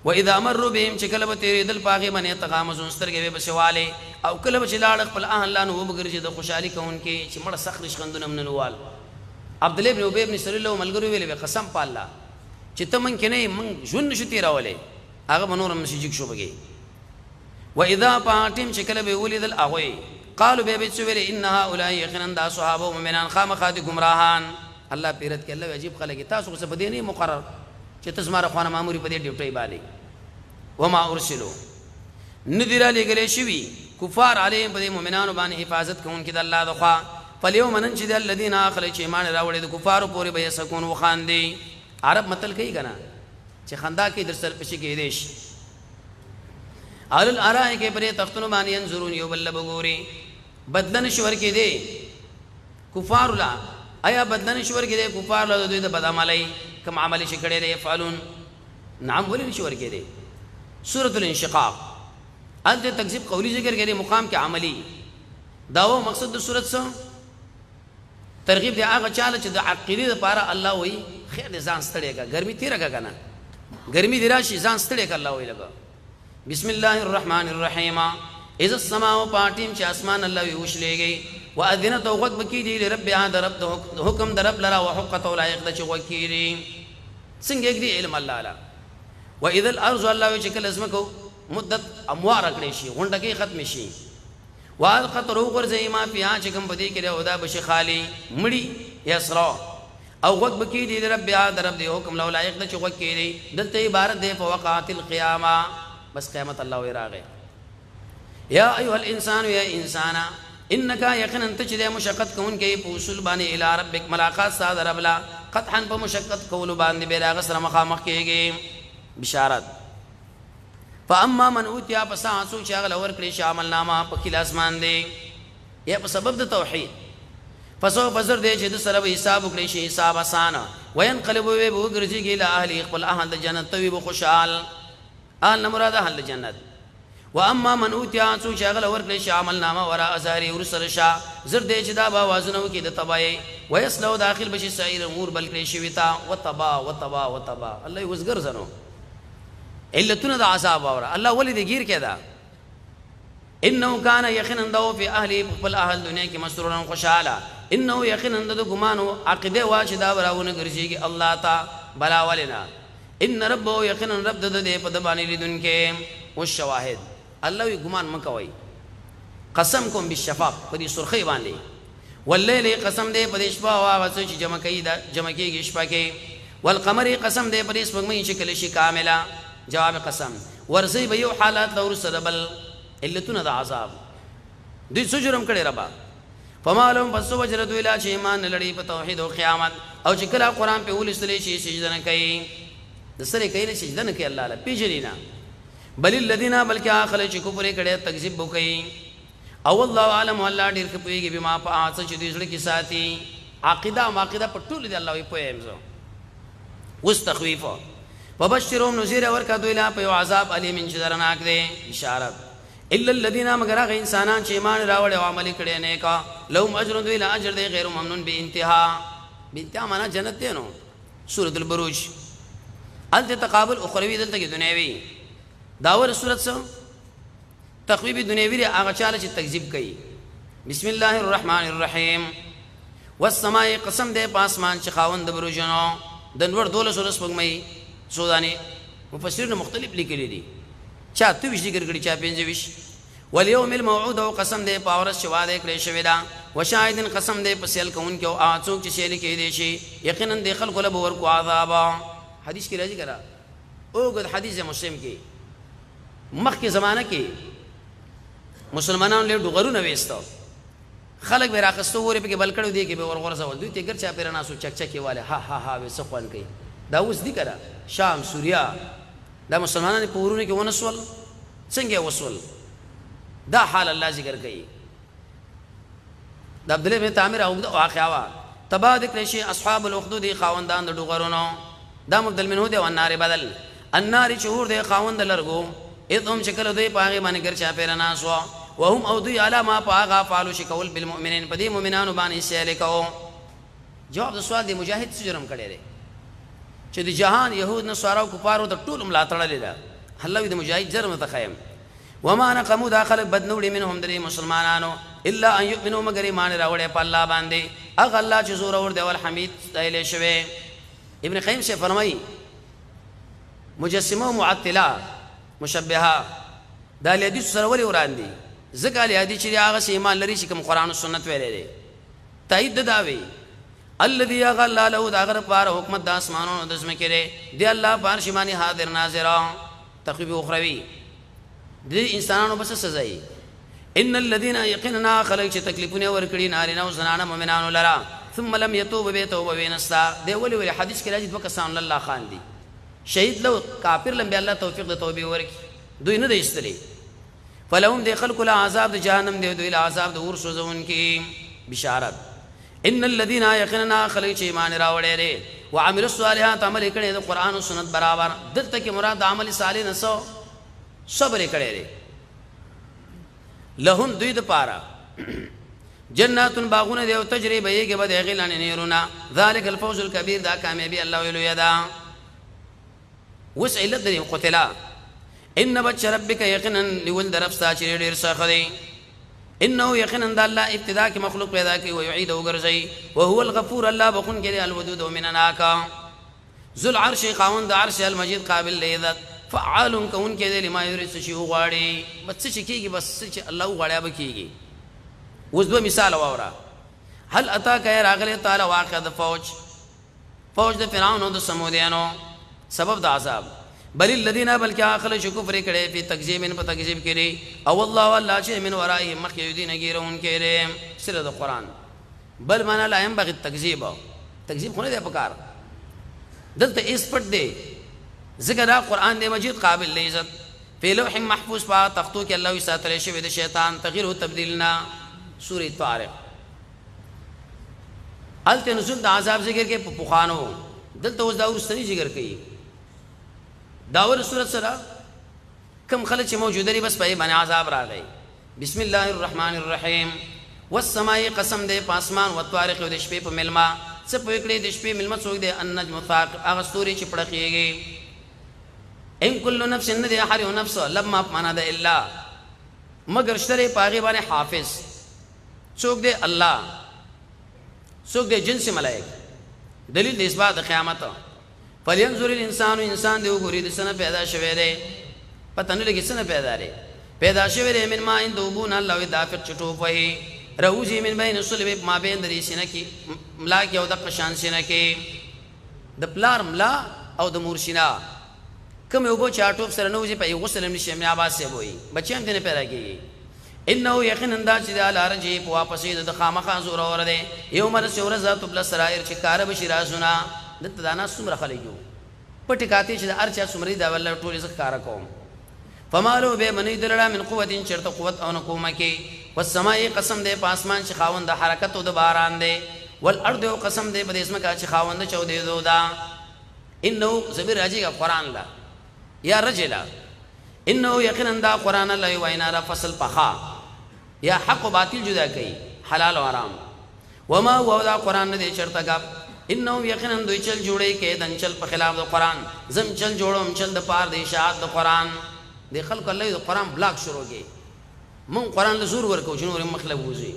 واذا مروا بهم چکلب تیرې دل پاغه باندې تغامزون سترګې به سواله او کله چې لاړ خپل اهل نو وبګرځي د خوشحالي کوونکې چې مړ سخر شخندونه منوال عبد الله بن ابي بن سلول ملګری ویلې قسم په الله چې ته من کې نه من ژوند نشو تیراولې هغه منورم نشي جګ شو بګي واذا پاتم چکلب ولیدل هغه قالوا به سویل ان هؤلاء يخنن دا صحابه مؤمنان خامخات گمراهان الله پیرت کې الله عجیب خلک تاسو څه بدې نه مقرر چې تاسو ماره خوانه ماموري په دې ډیوټي باندې وما ارسلوا نذر علی گله شوی کفار علیهم په مؤمنانو باندې حفاظت کوونکې د الله دخوا فاليوم ننجد الذين اخلوا چې ایمان راوړي د کفارو پورې به سکون وخاندي عرب متل کوي کنه چې خندا کې در سر پښې کې دیش اهل الارائ کې پرې تختونو باندې انظرون یو بل بغوري بدلن شور کې دی کفار لا آیا بدلن شور کې دی کفار لا دوی د بدعملي کوم عمل شي کړي دی فعلون نعم ولې شور کې دی سورۃ الانشقاق انت تکذیب قولی ذکر کړي مقام کې عملی داو مقصد د سورۃ څه ترغیب دی هغه چاله چې د عقیده لپاره الله وایي خیر دې ځان ستړي کا ګرمي تیرګه کنه ګرمي دی راشي ځان ستړي کا الله وایي لګا بسم الله الرحمن الرحیم اذا السماء پاتیم چې اسمان الله وی وشلېږي واذنت وقت بکیږي لرب هذا رب حکم در رب لرا وحقت لایق د چوکیری څنګه دی علم الله لا واذا الارض الله وی چې کله اسمکو مدت اموار کړي شي غونډه کې ختم شي والقط روغر زیما فیا چې کوم بدی کې او دا بشي خالی مړی یسرا او وقت بکیږي لرب هذا رب دی حکم لو لایق د چوکیری دلته عبارت دی فوقات القیامه بس قیامت الله وراغه یا ایها الانسان یا انسانا انك یقینا تجد مشقت کون کې په اصول باندې الی ربک ملاقات ساده رب لا قطعا په مشقت کول باندې به راغ سره مخامخ کېږي بشارت فاما من اوتیا پساسو چې هغه لور کړی شامل نامه په خلاص باندې یا په سبب د توحید فسو فزر دې چې د سره حساب کړی شي حساب اسانه وينقلب به وګرځيږي له اهل خپل اهل د جنت توي بخوشال اهل مراد اهل جنت واما من اوتیا سو چې هغه لور کړی شامل نامه ورا ازاری ورسره شا زر دې چې دا با وازنو کې د تبای ويسلو داخل بشي سعير امور بل کړی شي وتا وتبا وتبا وتبا الله وزګر زنو علتنا د عذاب اور الله ولید گیر کېدا انه کان یقینا دو فی اهلی خپل اهل دنیا کې مسرورن خوشاله انه یقینا د ګمانو عقیده واجدا براونه ګرځيږي الله تا بلا ولنا ان ربو یقینا رب د دې په دبانی لیدون کې او شواهد الله وی ګمان مکوي قسم کوم بالشفاق په دې سرخی باندې واللیل قسم دې په دې شپه او چې جمع کېږي شپه کې والقمر قسم دې په دې سپوږمۍ چې کله شي کامله جواب قسم ورزي به یو حالات لور سربل علتنا د عذاب دوی سجرم کړي ربا فمالهم پس وجرد الى چې ایمان لړی په توحید او قیامت او چې کله قران په ولستلې شي سجده نه کوي د سره کوي نه سجده نه کوي الله لا پیجرینا بل الذين بلکې اخل چې کفر کړي تکذیب وکړي او الله عالم الله ډیر کوي بما په اڅ چې دې سره کې ساتي عقیده په ټول دي الله وي پوهمزو واستخويف وبشرهم نذير ورکا دویلا په عذاب الیم انشدرناک دي اشاره الا الذين مگر هغه انسانان چې ایمان راوړ او عمل کړي نه کا لهم اجر دویلا اجر دی غیر ممنون به انتها معنا جنت دی نو سوره البروج انت تقابل اخروی دلته کې دنیوي داور سورۃ سو تخویب دنیوی هغه چاله چې تکذیب کوي بسم الله الرحمن الرحیم والسماء قسم دې پاسمان چې خاوند بروجنو د نور دوله سورۃ سپګمې سودانی مفسرین مختلف لیکلي دي چا تو ویش ذکر کړي چا 25 واليوم الموعود او قسم دې پاورس شواده کړي شوی دا وشاهدن قسم دې پسل کون کې او اڅوک چې شیل کې دي شي یقینا دې خلق له ور کو عذاب حدیث کې راځي کرا او غد حدیث مسلم کې مخ کې زمانہ کې مسلمانانو له ډغرونه وېستو خلک به راخستو وره په کې بل کړو دي کې به ورغور سوال دوی ته ګر چا پیرنا سو چک چکي والے ها وې سخوان کوي دا اوس دي کرا شام سوریا دا مسلمانانو په ورونه کې ونسول څنګه وسول دا حال الله ذکر کوي د عبد الله بن عامر او واقعا تبا ذکر شي اصحاب الاخدود خاوندان د ډوغرونو دا مبدل منه دی والنار بدل النار شهور دی خاوند لرګو اذهم شکل دوی پاغه باندې ګرچا پیر ناسو وهم او دوی علی ما پاغه فعلوا شکول بالمؤمنین پدې مؤمنانو باندې سیلکو جواب د سوال دی مجاهد څه جرم کړي لري چې د جهان يهود نصارا او کفارو د ټول ملاتړ لیدا الله د مجاهد جرم ته خیم وما نقموا داخل بدنوړي منهم درې مسلمانانو الا ان يؤمنوا مگر ایمان راوړې په الله باندې اغه الله چې زور اور دی ول حمید استایل شوی ابن قیم سے فرمایي مجسمه معطله مشبهه دا حدیث سره ولې وراندي ځکه له حدیث چې هغه سي ایمان لري چې کوم قران او سنت ویلې دي تایید داوي الذي يغل له داغر پار حکمت د اسمانونو د زمکه دی الله پار شماني حاضر ناظر تخویب اخروی د انسانانو بس سزای ان الذين يقيننا خلق چې تکلیفونه ور کړی نارینه او زنانه مؤمنانو لرا ثم لم يتوب به توبه وینستا دی ولي حدیث کې راځي وکسان الله خان دي شهید لو کافر لم الله توفیق د توبه ورکی دوی نه دی استلی فلهم دی خلق العذاب جهنم دی دوی العذاب د اور سوزون کی بشارت ان الذين يقيننا خلق چې ایمان راوړي لري وعمل الصالحات عمل کړي د قران او سنت برابر دلته کې مراد عمل صالح نسو صبر کړي لري لهم دوی د پاره جنات باغونه دی او تجربه یې کې به غیلان نیرونا ذالک الفوز الكبير دا کامیابی الله ویلو یدا وسعلت دی قتلا ان بچ ربک یقینا لولد رفسا چې ډیر سخدي انه یقینا د الله ابتدا کې مخلوق پیدا کوي او يعيد او ګرځي او هو الغفور الله بخون کې الودود ومننا کا ذل عرش خاوند عرش المجید قابل لعزت فعال كون کې د لما يرث شي غواړي بس چې کیږي بس چې الله غواړي به کیږي اوس دوه مثال واورا هل اتاک راغله تعالی واقع د فوج د فرعون او د سمودیانو سبب د عذاب بل الذين بلکې اخل شو کفر کړي په تکذیب په تکذیب کړي او الله والله چې من ورای مخ یودین غیرون کړي سره د قران بل معنا لا يم بغي تکذیب خو نه دی پکار دلته اس پټ دی ذکر قران دی مجید قابل لعزت په لوح محفوظ په تختو کې الله ساتل شوی د شیطان تغییر او تبديلنا سورۃ طارق الته نزول د عذاب ذکر کې په پوخانو دلته اوس دا ورستنی ذکر کوي داور سورۃ سره کم خلک چې موجود دي بس په باندې عذاب راغی بسم الله الرحمن الرحیم والسماء قسم دې پاسمان او طارق د شپې په ملما څه په کړې د شپې ملما څوک دې النجم ثاقب هغه ستوري چې پړقېږي ان كل نفس ان دې هر یو نفس لما معنا ده الا مگر شری پاغي باندې حافظ څوک دې الله څوک دې جنس ملائک دلیل د اثبات قیامت فلینظر الانسان انسان دی وګوري د سنه پیدا شوه دی پته نه لګي سنه پیدا شوه دی من ما ان دوبون الله دافق چټو په روزي من بین صلب ما بین د سینه کی ملا کې او د قشان سینه کې د پلار ملا او د مورشینا کوم یو بو چاټوب سره نوځي په غسل نشي مې आवाज سي وای بچیم دې نه پیدا کیږي انه یقینا دا چې د لارجی په واپسې د خامخا زور اور دی یوم رسول ذات بل سرائر چې کار بشی رازونه دته دانا سمره خلګو پټی کاته چې د ارچا سمري دا ول ټول ز کار کوم فمالو به منی درړه من قوتین چرته قوت او نقومه کې والسماء قسم دې پاسمان چې خاوند د حرکت او د باران دی والارض قسم دې په دې اسمه کا چې خاوند چودې دودا انه زبیر راجی کا قران لا یا رجلا انه یقینا دا قران الله وینا را فصل پخا یا حق و باطل جدا کوي حلال و حرام وما هو دا قران دې چرته کا انهم یقینا دوی چل جوړي کې دنچل په خلاف د قران زم چل جوړوم چل د پار د اشاعت د قران د خلق الله د قران بلاک شروعږي مون قران له زور ورکو جنور مخلب وزي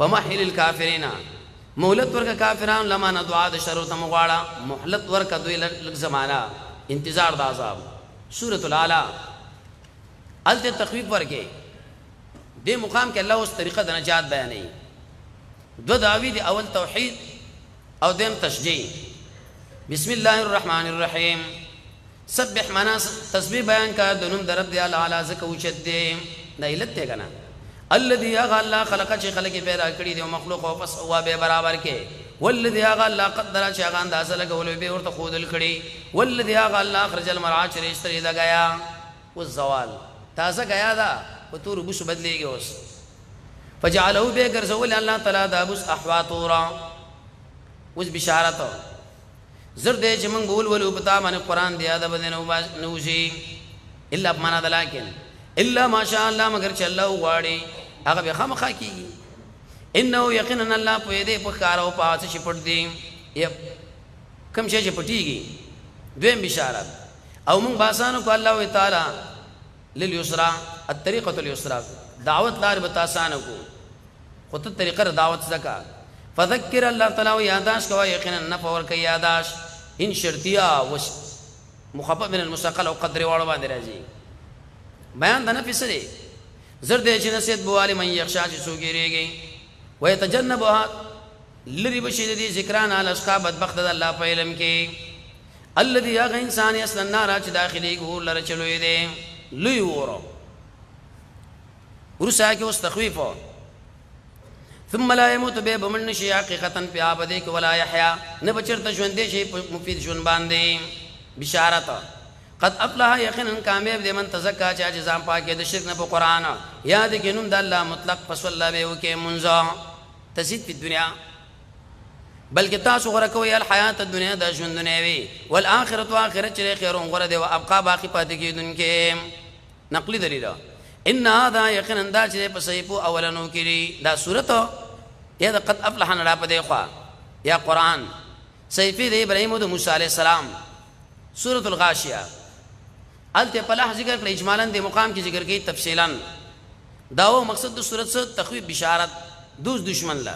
فمحل الكافرين مهلت ورک کافرون لما دعا د شر ته مغواړه مهلت ورک دوی لږ زمانہ انتظار د عذاب سورۃ الاعلى الته تخویف ورکه دې مقام کې الله اوس طریقه د نجات بیانې دو داوی دی اول توحید او دیم تشجیع بسم الله الرحمن الرحیم سبح مناس تسبیح بیان کا دنم درب دی اعلی زکه اوچت دی نیلت ته کنه الذي الله خلق چې خلق پیدا کړی دی مخلوق او پس هوا به برابر کې والذي الله قدر چې هغه اندازه لګول به ورته خودل کړی والذي الله اخرج المرعى چې رشتري دا غیا او زوال تازه غیا دا په تور بوس بدلېږي اوس فجعله به ګرځول الله تعالی دا بوس احواطورا اوس بشارت زر دې چې موږ بول ولو پتا باندې قران دی ادب دې نو شي الا بمعنى لكن الا ما شاء الله مگر چې الله غواړي هغه به خامخا کیږي انه یقینا الله په دې په کار او پاس شي پټ دی کم شي چې پټيږي دویم بشارت او موږ باسانو کو الله تعالی لليسرى الطريقه اليسرى دعوت لار بتاسانو کو خود طریقه دعوت زکا فذکر الله تعالی و یاداش کو یقینا نفور کی یاداش ان شرطیا و مخفف من المستقل او قدر واړو باندې راځي بیان د نفس دی زرد چې نصیحت بوالی من یخشا چې سوګریږي و يتجنبها لری بشی دی ذکران علی اشقاب بدبخت الله په علم کې الذي يغ انسان اصل النار چې داخلي ګور لره چلوې دی لوی ورو ورسا کې اوس تخویف ثم لا يموت به بمن شي حقیقتا په ابدی کې ولا يحيى نه بچرته ژوند شي مفید ژوند باندې بشارت قد افلح یقینا کامیاب دی من تزکا چې ځان پاکه د شرک نه په قران یاد کې نوم د الله مطلق پس الله به وکي منزا تزيد په دنیا بلکې تاسو غره کوي الحیات الدنیا د ژوند دنیوي والآخرت واخرت چې خیرون غره دی او ابقا باقی پاتې کیدونکې نقلی دلیل ان هذا یقینا دا چې په صحیفو اولنو کې دا سورته یا قد افلح نه په دی خوا یا قران صحیفه د ابراهیم او موسی علی السلام سورۃ الغاشیہ الته پلح ذکر کړ اجمالاً د مقام کې ذکر کې تفصیلا داو مقصد د سورۃ سے تخویف بشارت دوز دشمن لا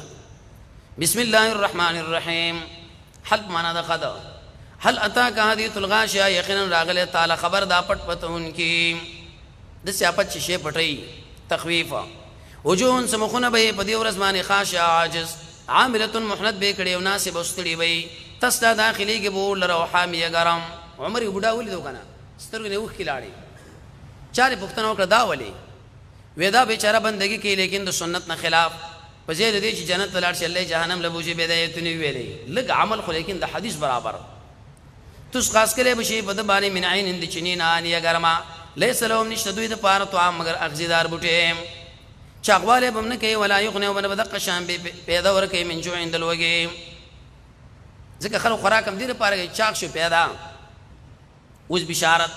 بسم الله الرحمن الرحیم حلق معنا د قد هل اتاک حدیث الغاشیہ یقینا راغله تعالی خبر دا پټ پتون کی د سیاپت شي پټي تخویف وجون سمخونه به په دی ورځ باندې خاشع عاجز عامله محنت به کړي او ناسب واستړي وي تسلا داخلي کې بول لره حامیه ګرم عمر بوډا ولې دوکنه سترګې نه وخ کلاړي چارې پښتنو کړه دا ولي ودا بیچاره بندگی کوي لیکن د سنت نه خلاف په ځای د دې چې جنت لاړ شي الله جهنم لبوجي بدایتونه ویلې لګ عمل خو لیکن د حدیث برابر تس خاص کړي بشي په د باندې من عین اند چنینا انیا ګرما ليس لهم نشته دوی د پاره تو مگر اغزیدار بوټي چاغواله بمنه کوي ولا یغنه وبن بدق شام پیدا ورکه من جو عند الوجه ځکه خلک خوراکم دې لپاره چاغ شو پیدا اوس بشارت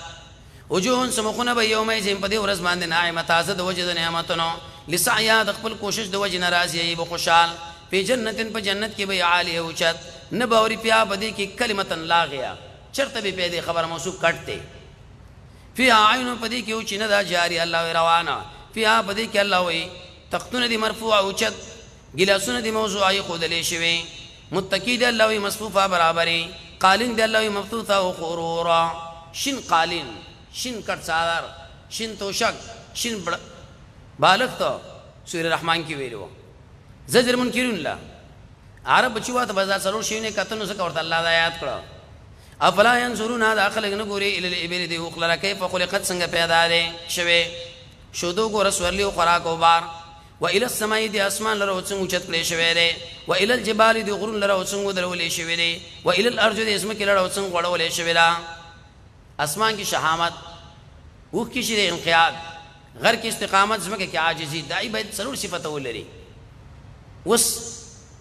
وجوهن سمخونه به یومئذ په دې ورځ باندې نعمت تازه د وجه د نعمتونو لسعیا د خپل کوشش د وجه ناراضي ای بخوشال په جنتن په جنت کې به عالی او چت نه باوري پیا بدی کې کلمتن لاغیا چرته به پیدا خبر موصوف کټته فی عین پدی کې او چنه دا جاری الله روانه فی پدی کې الله وی تختونه دی مرفوع او چت ګلاسونه دی موضوعي خودلې شوی متقی دی الله وی مصفوفه برابرۍ قالین دی الله وی مفتوحه او خرورا شین قالین شین کټ صادر شین توشک شین بالغ تو سورہ رحمان کی ویلو زجر منکرون الله عرب بچوا ته بازار سرور شینه کتنو څخه ورته الله د آیات کړه افلا ينظرون هذا خلق نګوري ال الابل دی خلق کیف خلقت څنګه پیدا دي شوه شودو ګور سورلی او خوراک او بار و الى السماء دی اسمان لره څنګه چت کړي شوه دي و الى الجبال دی غرون لره څنګه درولې شوه دي و الى الارض دی اسمه کې لره څنګه غړولې شوه دا اسمان کی شهامت وخ کی شي انقیاد غر کی استقامت زمکه کی عاجزی دای باید سرور صفته ولري وس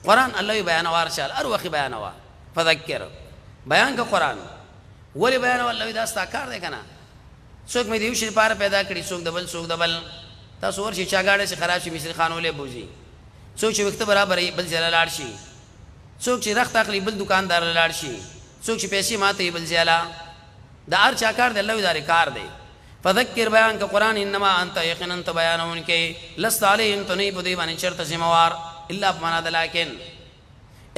قران الله بیان وارشال ار وخت بیان وا فذکر بیان کا قران ولی بیان الله دا ستا کار دی کنه څوک مې دیو شي پار پیدا کړی څوک دبل تاسو ورشي چاګاړه سي خراب شي مصری خانولې بوزي څوک چې وخت برابر بل ځای لاړ شي څوک چې رخت اخلي بل دکاندار لاړ شي څوک چې پیسې ماته بل ځای لا دا ار چا کار دی الله دا کار دی فذکر بیان کا قران انما انت یقینا انت بیانون کې لست علیهم تنی په دی باندې چرته سیموار الا بمنا دلکن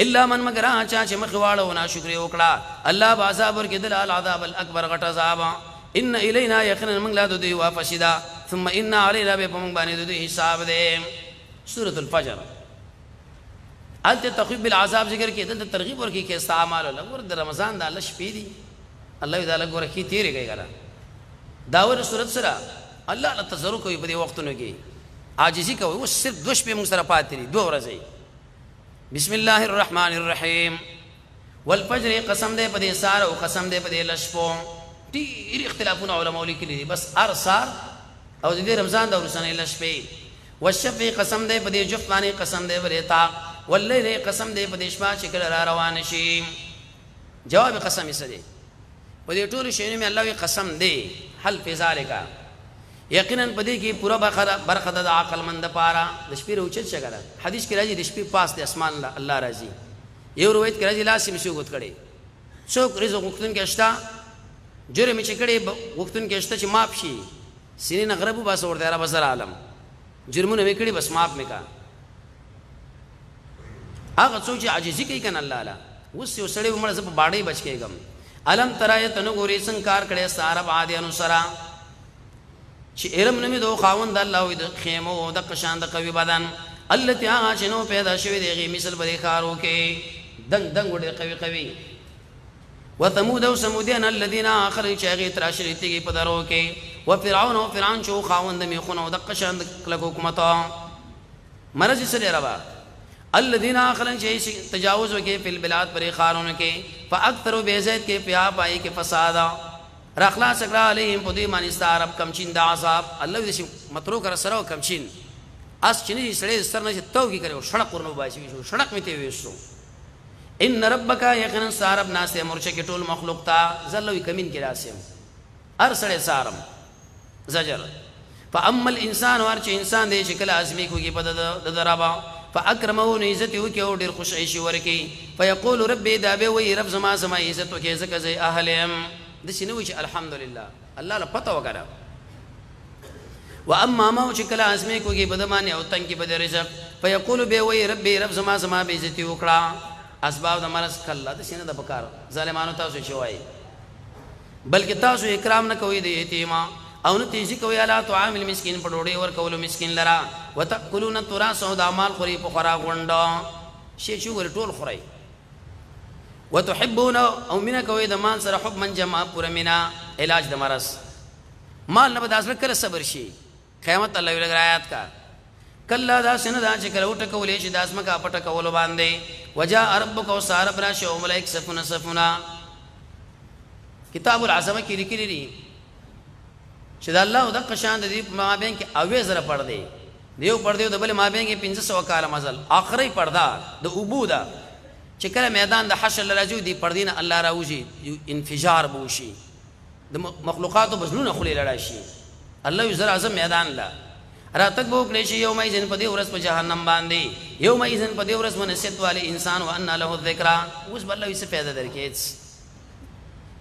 الا من مگر چا چې مخواړو نا شکر وکړه الله بعذاب ورکې دل العذاب الاکبر غټ عذاب ان الینا یقینا من لا دوی وافشدا ثم ان علینا بهم باندې دوی حساب دی سورۃ الفجر الته تخویب بالعذاب ذکر کې دل ترغیب ورکې کې استعمال الله ور د رمضان د الله شپې دی الله تعالی ګوره کې تیرې گئی غره داور سورۃ سره الله تعالی تزرع کوي په دې وختونو کې عاجزی کوي او صرف دوش په موږ سره پاتې دوه ورځې بسم الله الرحمن الرحیم والفجر قسم دې په دې سار او قسم دې په دې لشپو ډېر اختلافونه علماء لیکلي بس ارسار او دې رمضان د ورسنه لشپې والشفع قسم دې په دې جفت باندې قسم دې په دې تا واللیل قسم دې په دې شپه چې کله را روان شي. جواب قسم یې څه دی؟ په دې ټولو شیانو مې الله وی قسم دی. حل فی ذالک، یقینا په دې کې پوره برخه د عقل مند پاره. د شپې روچت شګره حدیث کې راځي د شپې پاس د اسمان الله راځي. یو روایت کې راځي لاس یې شوګت کړي څوک رزق وختن کې اشتا جرم چې کړي وختن کې اشتا چې ماپ شي سینې نه غربو بس ور دی را بسر عالم جرمونه مې کړي بس ماپ مې کا. هغه څوک چې عاجزي کوي کنه الله لا اوس یو سړی عمر زپ باړې بچ کېګم. الم ترای تنو ګوري څنګه کړي سارب عادیانو سرا چې علم نمی دو خاوند الله وي د خیمو د قشان د قوي بدن التي هغه چې نو پیدا شوی دیږي مثل بری خارو کې دنګ دنګ وړي قوي قوي. وثمود او سمودیان الذين اخر چاغي تراشریتږي په درو کې. وفرعون او فرعون چې خاوند می خونو د قشان د حکومت مرز سره روا الذين اخر چې تجاوز وکي په البلاد پر خارونو کې فاكثروا بزيد کې پیا پای کې فساد راخلا سکرا علیهم پدی مانی ستارب کمچین دا عذاب الله دې مترو کر سره کمچین اس چني سړې ستر نه تو کی کړو سړک ورنو باسي شو سړک میته وېسو. ان ربک یقینا سارب ناس مرچ کې ټول مخلوق تا زلوي کمین کې راسم ار سړې سارم زجر. فاما الانسان ور چې انسان دې شکل ازمی کوږي په د درابا فاکرمه عزت وکي او ډیر خوشی شي ورکی فیقول ربي دا به وی رب زما عزت وکي زکه زي اهلم د شنو چې الحمدلله الله لا پته وکړه. واما ما چې کله ازمه کوږي بدمانه او تنګي بد رزق فیقول به وی ربي رب زما به عزت وکړه اسباب د مرز کله د شنو د بکار ظالمانو تاسو شوای بلکې تاسو اکرام نه کوي د یتیما او نه تیزی کوي الا طعام المسکین په ډوډۍ ور کول مسکین لرا وتاکلون التراث او د اعمال خوري په خورا غونډه شي شو ور ټول خوري. وتحبون او منا کوي د مال سره حب من جمع پورا منا علاج د مرض مال نه بداسل کړه صبر شي قیامت الله ویل آیات کا کله دا سن دا چې کله وټ کولې چې داسمه کا پټ کول باندې وجاء ربک او سار برا شو ملائک صفنا کتاب العظمه کې لیکلي دي چې دا الله د قشان د دې مابین کې اوې زره پړ دی دیو پړ دی د بل مابین کې 500 کال مزل اخري پړدا د عبوده چې کله میدان د حشر لراجو دی پردین الله راوځي انفجار بوشي د مخلوقات بزنونه خلې لړای شي الله یزر اعظم میدان لا راتک بو کړي شي یوم ایذن په دې ورځ په جهنم باندې یوم ایذن په دې ورځ منست والی انسان وان له الذکر اوس بل الله یې څه پیدا درکېت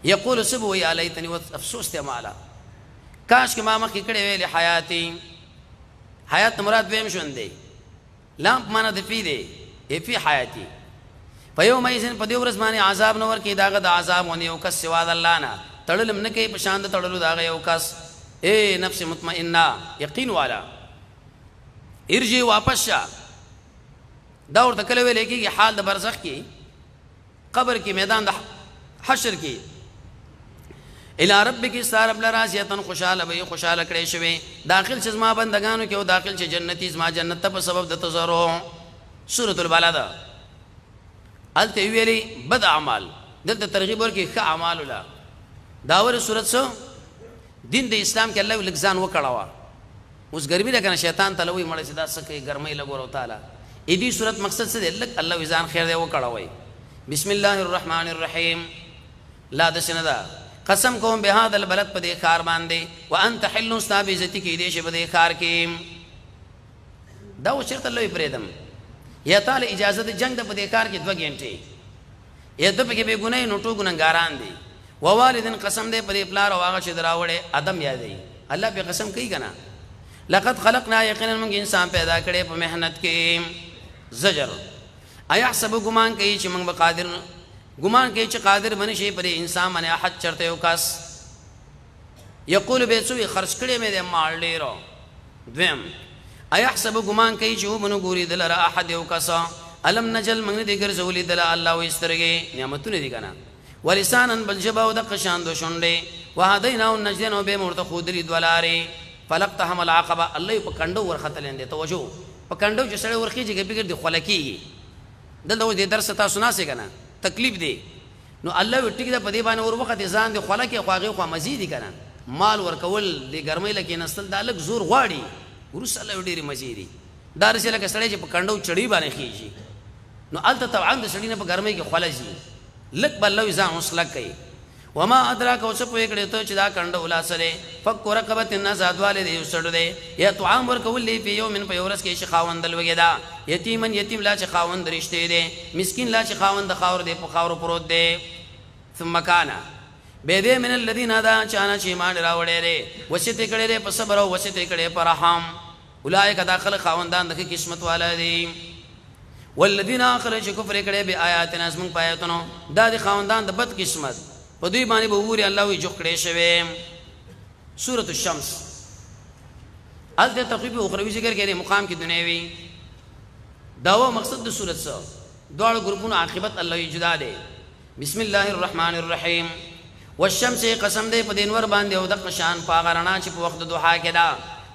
یقول سبو یا لیتنی افسوس ته مالا کاش کې ما مخ کړي ویل حیاتی حیات مراد ویم شون دی لامپ معنا د فی دی فی حیاتی پيوم ایزن په دې ورځ باندې عذاب نور کې داغه د عذاب ونی او کس سوا د الله نه تړلم نه کې په شان د تړلو داغه یو کس اے نفس مطمئنه یقین والا ارجی واپس شا دا ورته کله ویل کېږي حال د برزخ کې قبر کې میدان د حشر کې الی ربک سارب لراسیتن خوشاله به خوشاله کړي شوی داخل چې ما بندگانو کې او داخل چې جنتی زما جنت په سبب د تزرو سورۃ البلد الته ویلي بد اعمال دلته ترغیب ورکړي ښه اعمال ولا داور صورت سو دین د اسلام کې الله لګزان وکړاوه اوس ګرمي ده کنه شیطان تلوي مړ چې دا سکه ګرمي لګورو تعالی اې دې صورت مقصد څه دی الله وزان خیر دی وکړاوي. بسم الله الرحمن الرحیم لا دسندا قسم کوم به هذا البلد په دې خار باندې وانت حل استاب عزت کې دې شه په دې خار کې دا و چرته لوی پرېدم یا تعالی اجازه د جنگ د په دې کار کې 2 غنټې یا د په کې به ګناه نوټو ګناګاران دي ووالدن قسم دې په دې پلار او هغه چې دراوړې ادم یادې الله په قسم کوي کنه لقد خلقنا یقینا موږ انسان پیدا کړي په مهنت کې زجر ايحسب ګمان کوي چې موږ به قادر ګمان کوي چې قادر باندې شي پر انسان باندې احد چرته یو کس یقول به څوی خرج کړي مې دې مال ډیرو دویم ايحسب ګمان کوي چې ومنو ګوري دلره احد یو کس الم نجل موږ دې ګرځولې دل الله وسترګي نعمتونه دي کنه ولسانن بلجبا او د قشان دو شونډې وهدینا النجدين وبه مرته خودري دولاري فلقتهم العقبه الله په کندو ورختلین دي توجه په کندو چې سړی ورخیږي ګبيګر دي خلکی دلته دې درس تاسو نه سي کنه تکلیف دی نو الله وټیک دا په دې باندې ور وخت ځان دي خلکی خواغه خو مزید کنه مال ورکول دي ګرمۍ لکه نسل د الګ زور غواړي ورس الله ډېری مزيدي دارسه لکه سړی چې په کندو چړی باندې خيږي نو الته طبعا د سړی نه په ګرمۍ کې خلجي لک بلوي ځان وسلک کوي وما ادراک او څه پوهې کړې ته چې دا کنډه ولا سره فک رقبت الناس ادواله دی وسړو دی یا طعام ورکول دی په یو من په ورس کې شخاوند لوګي دا یتیمن یتیم لا چې خاوند رښتې دی مسکین لا چې خاوند خاور دی په خاور پروت دی ثم کان به دې من الذين دا چانا چې ایمان راوړې لري وسته کړې لري په صبر او وسته کړې پر رحم اولئک داخل خاوندان د قسمت والا دي والذین آخر چې کفر کړي به آیاتنا اسمن پایتونو دا د خاوندان د بد قسمت په دوی باندې به ووري الله وی جوړ کړي شوی سورۃ الشمس الته تخفیف اخروی ذکر کړي مقام کې دنیوي داوا مقصد د سورۃ سره دوه ګروپونو عاقبت الله یې جدا دی بسم الله الرحمن الرحیم والشمس قسم دې په دینور باندې او د قشان پاغرنا چې په وخت د دوحا کې دا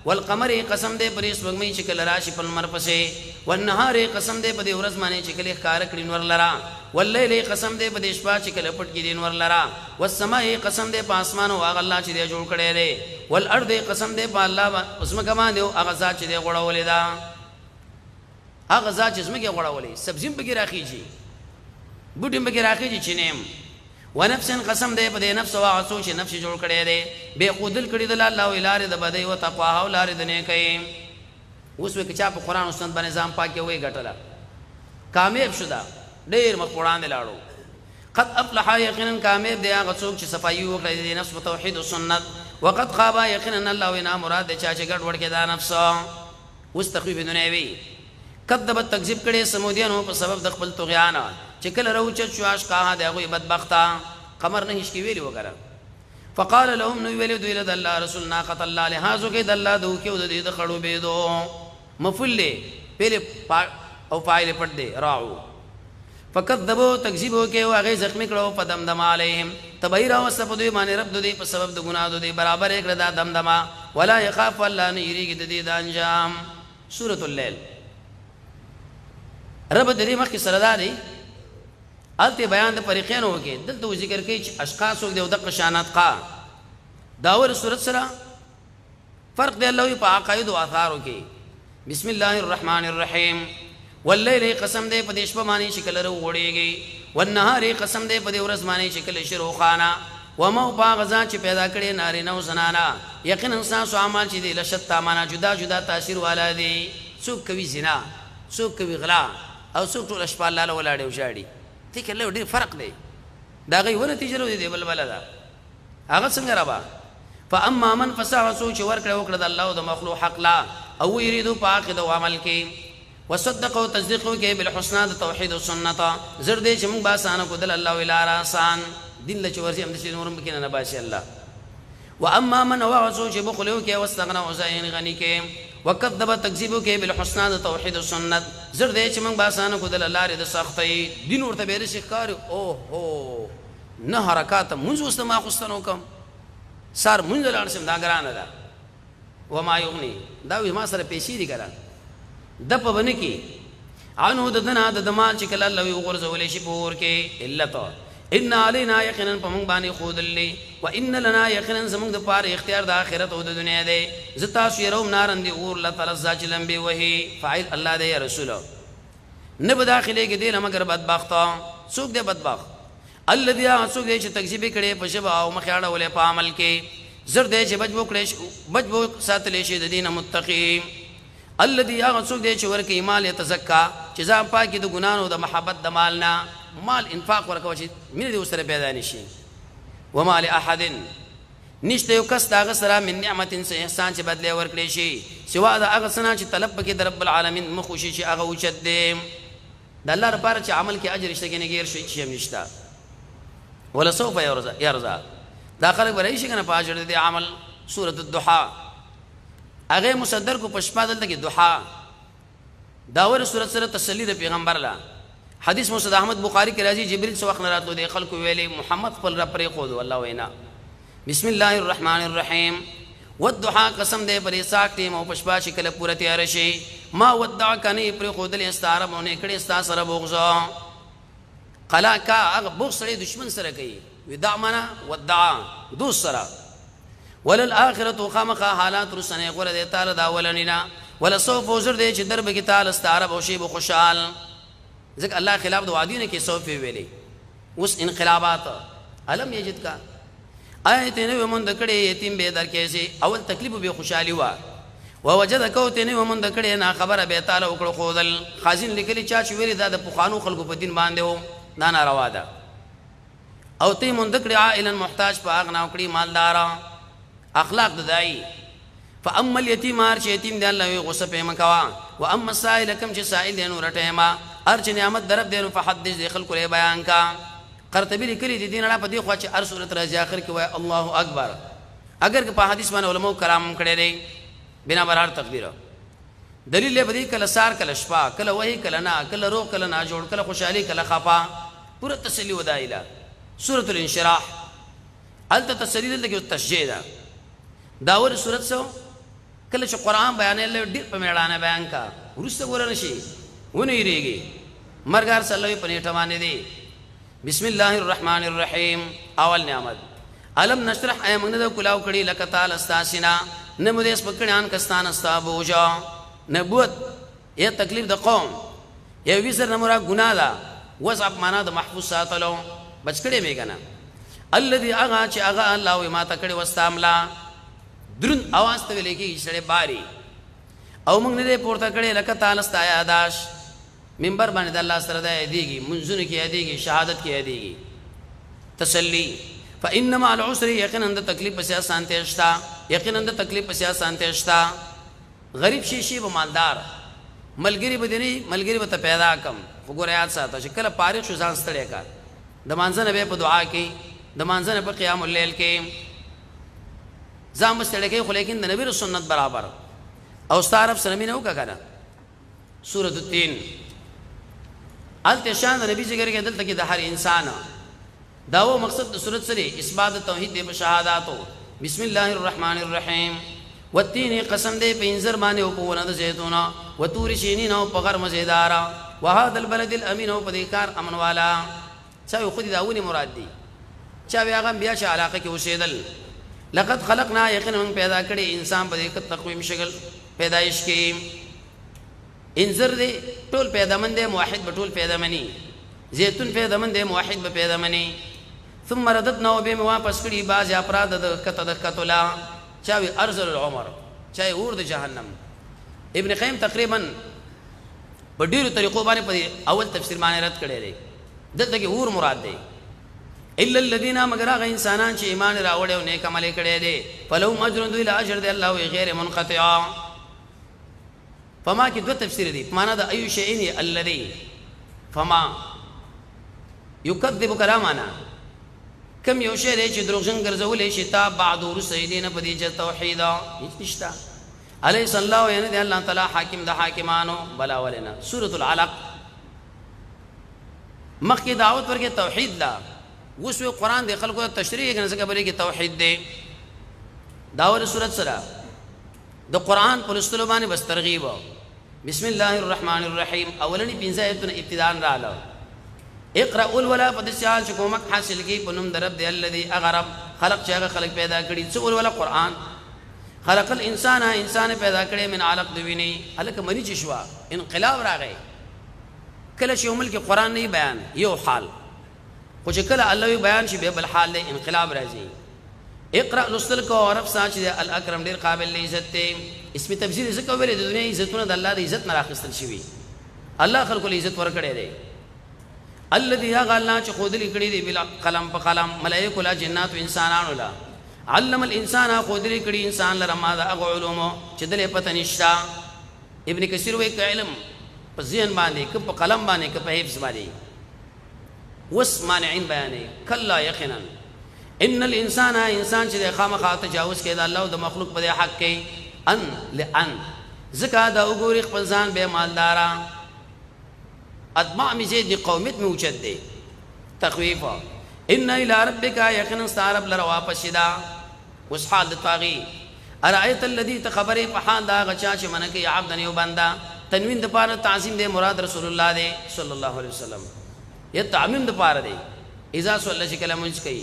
والقمر قسم دې پرې سپوږمۍ چې کله راشي په لمر پسې والنهار قسم دې په دې ورځ باندې چې کله ښکار کړي نور لرا واللیل قسم دې په دې شپه چې کله پټ کړي نور لرا والسماء قسم دې په اسمان او هغه الله چې دې جوړ کړي لري والارض قسم دې په الله اسمه کما دې هغه ذات چې دې غوړولې دا هغه ذات چې اسمه کې غوړولې سبزیم به کې راخیږي بوټیم به کې راخیږي چینم ونفس قسم دې په دې نفس او عصو چې نفس جوړ کړي دې به خودل کړي د الله او لارې د بدی او تقوا او لارې د نیکي اوس وکړه چې په قران او سنت باندې ځان پاکي وې غټلا کامیاب شوه ډېر مخ وړاندې لاړو قد افلح یقینا کامیاب دی هغه څوک چې صفایي وکړي د نفس په توحید او سنت وقد خاب یقینا الله وینا مراد دې چې ګډ وړ کې دا نفس اوس تخفیف دنیوي کذب تکذیب کړي سمودیانو په سبب د خپل طغیان چې کله راوچت شو اشقاها د هغه بدبخته قمر نه هیڅ کی ویلی وګره فقال لهم نو ویل دوی له الله رسول ناقه الله لهازو کې د الله دو کې د دې د خړو بيدو مفل پهله او فاعل پټ دی راو فكذبوا تکذیبو کې واغې زخمی کړو په دمدم علیهم تبیرا وسبدوی باندې رب دوی په سبب د ګناه دوی برابر کړه دا دمدما ولا يخاف الله نه یریږي د دې د انجام سورۃ الليل رب دې مخکې سره دادی الته بیان د فریقین وکي دلته ذکر کوي چې اشخاص او د قشانات قا داور سورۃ سره فرق دی الله په عقاید او آثار وکي بسم الله الرحمن الرحیم واللیل قسم دې په دې شپه باندې شکل وروړيږي والنهار قسم دې په دې ورځ باندې شکل شروع خانه ومو باغزا چې پیدا کړي نارینه او زنانا یقینا تاسو اعمال چې دې لشت معنا جدا جدا تاثیر والا دي څوک کوي زنا څوک کوي غلا او څوک ټول شپه الله له ولاړ او جاړي ته کله ډېر فرق دی دا غي ونه تجربه دي بل دا هغه څنګه رابا فاما من فسع سوچ ورکړه وکړه د الله او د مخلوق حق لا او یریدو پاک د عمل کې وصدقوا تصديقوا کې بالحسنى د توحید او سنت زرد چې موږ باسانه کو د الله ویلا آسان دین له چورسي هم د نورم کې نه باسي الله واما من هو سوچ بخلو کې واستغنى او زين غني کې وكذب تكذيبو کې بالحسنى د توحید او سنت زرد چې موږ باسانه کو د الله د سختي دین ورته به رشي کار او هو نه حرکات منځ واستما خستنو کوم سار منځ لاړ سم دا ګرانه ده وما يغني دا ما سره پیسې دي ګران د په باندې کې انو د دنا د دمال چې کله الله وي غرزولې شي پور کې الا تو ان علينا يقينا فمن باني خودلي وان لنا يقينا زمون د پاره اختیار د اخرت او د دنیا دی زتا شیروم نارن دی اور لا تلزا چلم به وਹੀ فاعل الله دی رسول نه به داخله کې دی مگر بدبخت څوک دی بدبخت الذي څوک دی چې تکذیب کړي په شبا او مخاړه ولې په عمل کې زر دی چې بجبو کړي بجبو ساتلې شي د دین متقی الذي څوک دی چې ورکه مال يتزکا چې ځان پاکي د ګنانو د محبت د مالنا مال انفاق ورکو چې مینه دې سره پیدا نشي ومال احد نشته یو کس داغه سره من نعمت احسان چې بدله ورکړي شي سوا دا هغه سنا چې طلب کې د رب العالمین مخوشي شي هغه اوچت دی د الله لپاره چې عمل کې اجر شته کې نه غیر شي چې نشته ولا سوف يرضى دا خلک ورای شي کنه پاجر دي عمل سورۃ الضحى هغه مصدر کو پشپا دلته کې ضحى داور سورۃ سره تسلی د پیغمبر لا حدیث مسند احمد بخاری کې راځي جبريل سو وخت نه راتلو دي خلکو ویلي محمد خپل رب پرې خو الله وینا بسم الله الرحمن الرحیم والضحى قسم دې پرې ساکتي مو پشپا شکل پوره تیار شي ما ودعک نه پرې خو دل استعارمونه کړي استا سره بوغزو قلا کا هغه بوغ سره دشمن سره کوي ودع معنا ودع دو سره وللآخرة خامخ حالات رسنه غره دې تعالی دا ولنینا ولا سوف وزر دې چې درب کې تعالی استعرب او شی بو خوشحال ځکه الله خلاف د وعدینو کې سوف ویلې. اوس انقلابات علم یجد کا آیت نه ومن د کړي یتیم به در کې سي اول تکلیف به خوشالي وا ووجد کوته نه ومن د کړي نه خبره به تعالی وکړو خودل خازن لیکلي چا چې ویلي دا د پخوانو خلکو په دین باندې وو دا ناروا ده. او ته مونږ د کړي عائلن محتاج په اغنا وکړي مالدارا اخلاق د دای. فاما اليتيم ارچ یتیم دی الله غصه په مکوا و اما السائل کم چې سائل دی نو رټهما ارچ نعمت درب دی نو فحدث دی خلق له بیان کا. قرطبی لیکلی دی دین اړه په دی خو چې ار سورۃ راځي اخر کې وای الله اکبر. اگر که په حدیث باندې علماء کرام کړي دی بنا برار تقدیر دلیل له بدی کله سار کله شپه کله وਹੀ کله نا کله روح کله نا جوړ کله خوشحالي کله خفا پورا تسلی ودایله. سورۃ الانشراح الته تسلی ده کې تشجیع ده. داور سورۃ سو کله چې قران بیان له ډیر په میړانه بیان کا ورسته ګور نشي ونه یریږي مرګار صلی الله په نیټه باندې دی. بسم الله الرحمن الرحیم اول نعمت علم نشرح ایمنه د کلاو کړي لک تعالی استاسنا نمودیس پکړان کستان استا بوجا نبوت یا تکلیف د قوم یا ویسر نمورا ګنا دا وصف معنا د محفوظ ساتلو بچ کړي میګنا الذي اغا چې اغا الله ما تکړي واستعملا درن आवाज ته لیکي سره باري او موږ نه پورته کړي لکه تعالی استا یاداش منبر باندې د الله سره د یادېږي منځونه کې یادېږي شهادت کې یادېږي تسلی. فانما العسر یقینا د تکلیف په سیاست انته شتا یقینا د تکلیف په سیاست انته شتا. غریب شي به مالدار ملګری به دي ملګری به ته پیدا کم وګوره یاد ساته چې کله پاره شو ځان ستړی کا د مانځنه به په دعا کې د مانځنه په قیام الليل کې ځان مستړی کې خو لیکن د نبی سنت برابر او ستارب سنمینه وکړه. سورۃ التین التشان نبی ذکر کې دلته کې د هر انسان داو مقصد د سورۃ سره اثبات توحید د شهادتو. بسم الله الرحمن الرحیم والتین قسم دې په انذر باندې او په ونه د زيتون او تور شینین او په غر مزیدارا وهذا البلد الامین او په دې کار امن والا چا یو خدي داونی مراد دي چا بیا بیا چې علاقه کې اوسېدل. لقد خلقنا یقینا من پیدا کړي انسان په دې تقویم شکل پیدایش کې انذر دې ټول پیدا مند موحد بټول پیدا منی زيتون پیدا مند موحد به پیدا منی. ثم رددنا وبهم واپس کړي باز افراد د کته د کتلا چاوي ارزل العمر چاوي اور د جهنم. ابن قیم تقریبا په ډیرو طریقو باندې په اول تفسیر باندې رد کړي دي دلته کې اور مراد دی. الا الذين مگر هغه انسانان چې ایمان راوړل او نیک عمل کړي دي فلهم اجر ذو الاجر دی الله غیر منقطع. فما کې دوه تفسیر دي معنا د ايو شيء الذي فما يكذب كلامنا کم یو شی دی چې دروغجن ګرځولې شي تا بعد ورسېدین په دې چې توحید هیڅ نشته. الیس الله یعنی دی الله تعالی حاکم د حاکمانو بلا ولنا. سورۃ العلق مخکې دعوت ورکې توحید لا وسو قرآن دی خلکو تشریح کنه څنګه بلې کې توحید دی. داور سورۃ سره د قرآن پر استلو باندې بس ترغیب. بسم الله الرحمن الرحیم اولنی 15 آیتونه ابتداء رااله. اقرا ولا فدشال شکومک حاصل کی پنوم درب دی الذی اغرب خلق چاغه خلق پیدا کړي څو ولا قرآن خلق الانسان انسان پیدا کړي من علق دویني الک منی چشوا انقلاب راغی. کله چې عمل کې قرآن نه بیان یو حال خو چې کله الله بیان شي به بل حال له انقلاب راځي. اقرا لستل کو عرب ساچ دی الاکرم ډیر قابل عزت ته اسم تفسیر زکه ویل د دنیا عزتونه د الله د عزت نه راخستل شي. الله خلق له عزت ورکړي دی. الذي غالنا چې خود لیکړي دی بل قلم په قلم ملائکه لا جنات او انسانانو لا علم الانسان خود لیکړي انسان لره ما دا علوم چې دله پته نشتا. ابن کثیر وایي علم په ذهن باندې ک په قلم باندې ک په حفظ باندې وس مانعين بیانې کلا یقینا ان الانسان انسان چې خامخا تجاوز کوي د الله او د مخلوق په حق کې ان لئن زکا دا وګوري خپل ځان به مالدارا ادمع مزید دی قومت میں اوچت دے تخویفا ان الى ربک یقینا استعرب لرا واپس دا اس حال دتاغی ارایت الذی تخبر پحال دا غچا چې منکه عبدن یو بندا تنوین د پاره تعظیم دے مراد رسول الله دے صلی الله علیه وسلم یہ تعمیم د پاره دے اذا صلی الله کلام منج کئ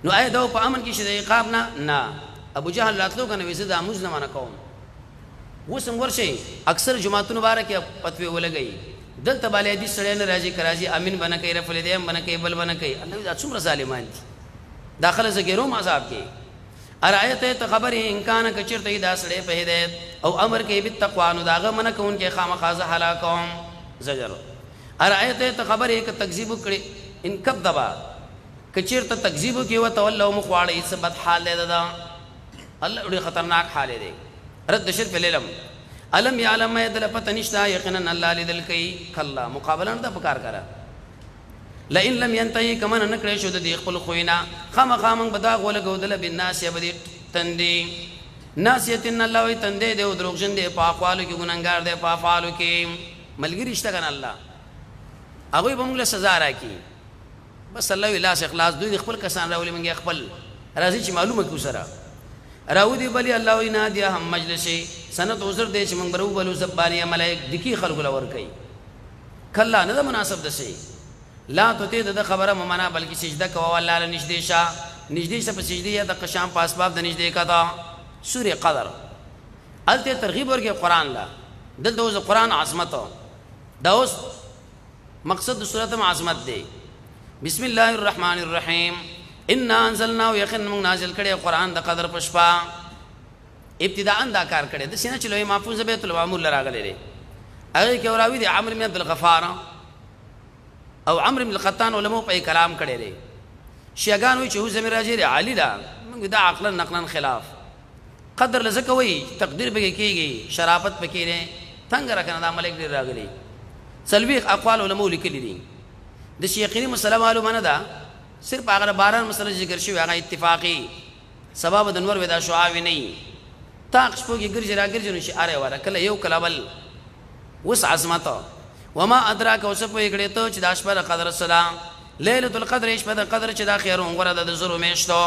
نو آیا دا په امن کې شې عقاب نه ابو جهل راتلو کنه وسه د اموز نه معنا کوم وسم ورشي اکثر جماعتونو مبارک پتوی ولګي دلته باندې دې سړی نه راځي کراځي امین بنه کوي رفل دیم بنه کوي بل بنه کوي الله دا څومره ظالمان دي داخله زګیروم عذاب کې ارایت ته خبر ان کان کچرته دا سړی په هدایت او امر کوي بالتقوا نو داغه من کوون کې خامخازه هلاکوم زجر ارایت ته خبر یک تکذیب کړي ان کذبا کچرته تکذیب کوي او تولوا مخواړي ثبت حال دی دا الله ډېر خطرناک حال دی رد شرف العلم علم یعلم یدل پتنشتا یقینا الله لیدل کوي کلا مقابله نه پکار کرا لئن لم ينتهي كما نکړې شو د خپل خوینا خامخامن بدا غول غودل بالناس يبدي تندي ناسیتن الله وي تندې دی او دروغجن دی پاکوالو کې ګننګار دی پافالو کې ملګری شته کنه الله هغه به موږ له سزا راکړي بس الله وی لاس اخلاص دوی خپل کسان راولي موږ خپل راځي چې معلومه کو سره راودي بلی الله وی نادیا هم مجلسي سنت عذر دی چې موږ برو بلو زبانی ملائک دکی خلق لور کوي کلا نه مناسب دسي لا توتی د خبره ممنا بلکې سجده کوه والله له نږدې شه په سجدي یا د قشام په اسباب د نږدې کتا سورې قدر الته ترغیب ورکې قران لا دلته اوس قران عظمت دا اوس مقصد د سورته عظمت دی بسم الله الرحمن الرحیم ان انزلناه یقینا من نازل کړي قران د قدر پشپا ابتداء دا کار کړي د سینه چلوې محفوظ بیت المعمول راغلي دي هغه کې اوراوی دي عمرو بن عبد الغفار او عمرو بن القطان علماء په کلام کړي دي شیعاګان وی چې هو زمير راځي علي دا موږ دا عقلا نقلا خلاف قدر لزکوي تقدیر به کېږي شرافت پکې نه څنګه راکنه د ملک ډیر راغلي سلويخ اقوال علماء لیکلي دي د شیخینی مسله معلومه نه ده صرف هغه 12 مسله ذکر شوی هغه اتفاقی سبب د نور ودا شعاوی نه تاق شپږی ګرځي راګرځي نشي اره وره کله یو کله بل وس عظمت وما ادراک وسپ یګړې ته چې د شپه قدر السلام ليله القدر شپه د قدر چې د خیرون غره د زرو میشتو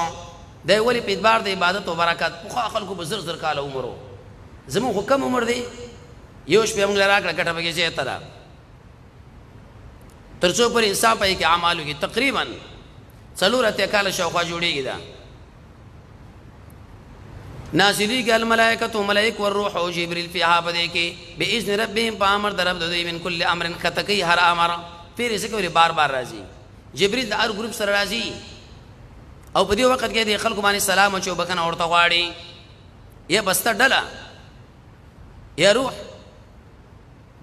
د ولی په ادبار د عبادت او برکات خو خلکو بزر زر کال عمرو زمو حکم عمر دی یو شپه موږ راکړه کټه بګی چې ترا ترڅو پر انسان په کې اعمالو کې تقریبا څلورته کال شوخه جوړیږي دا نازلی گل ملائکۃ ملائک والروح او جبريل فيها بده کې باذن ربهم بامر درب دوی من کل امر کتکی هر امر پھر اسے کوي بار بار راځي جبريل د هر گروپ سره راځي او په دې وخت کې د خلکو باندې سلام او بکنه اورته غواړي یا بسته ډله یا روح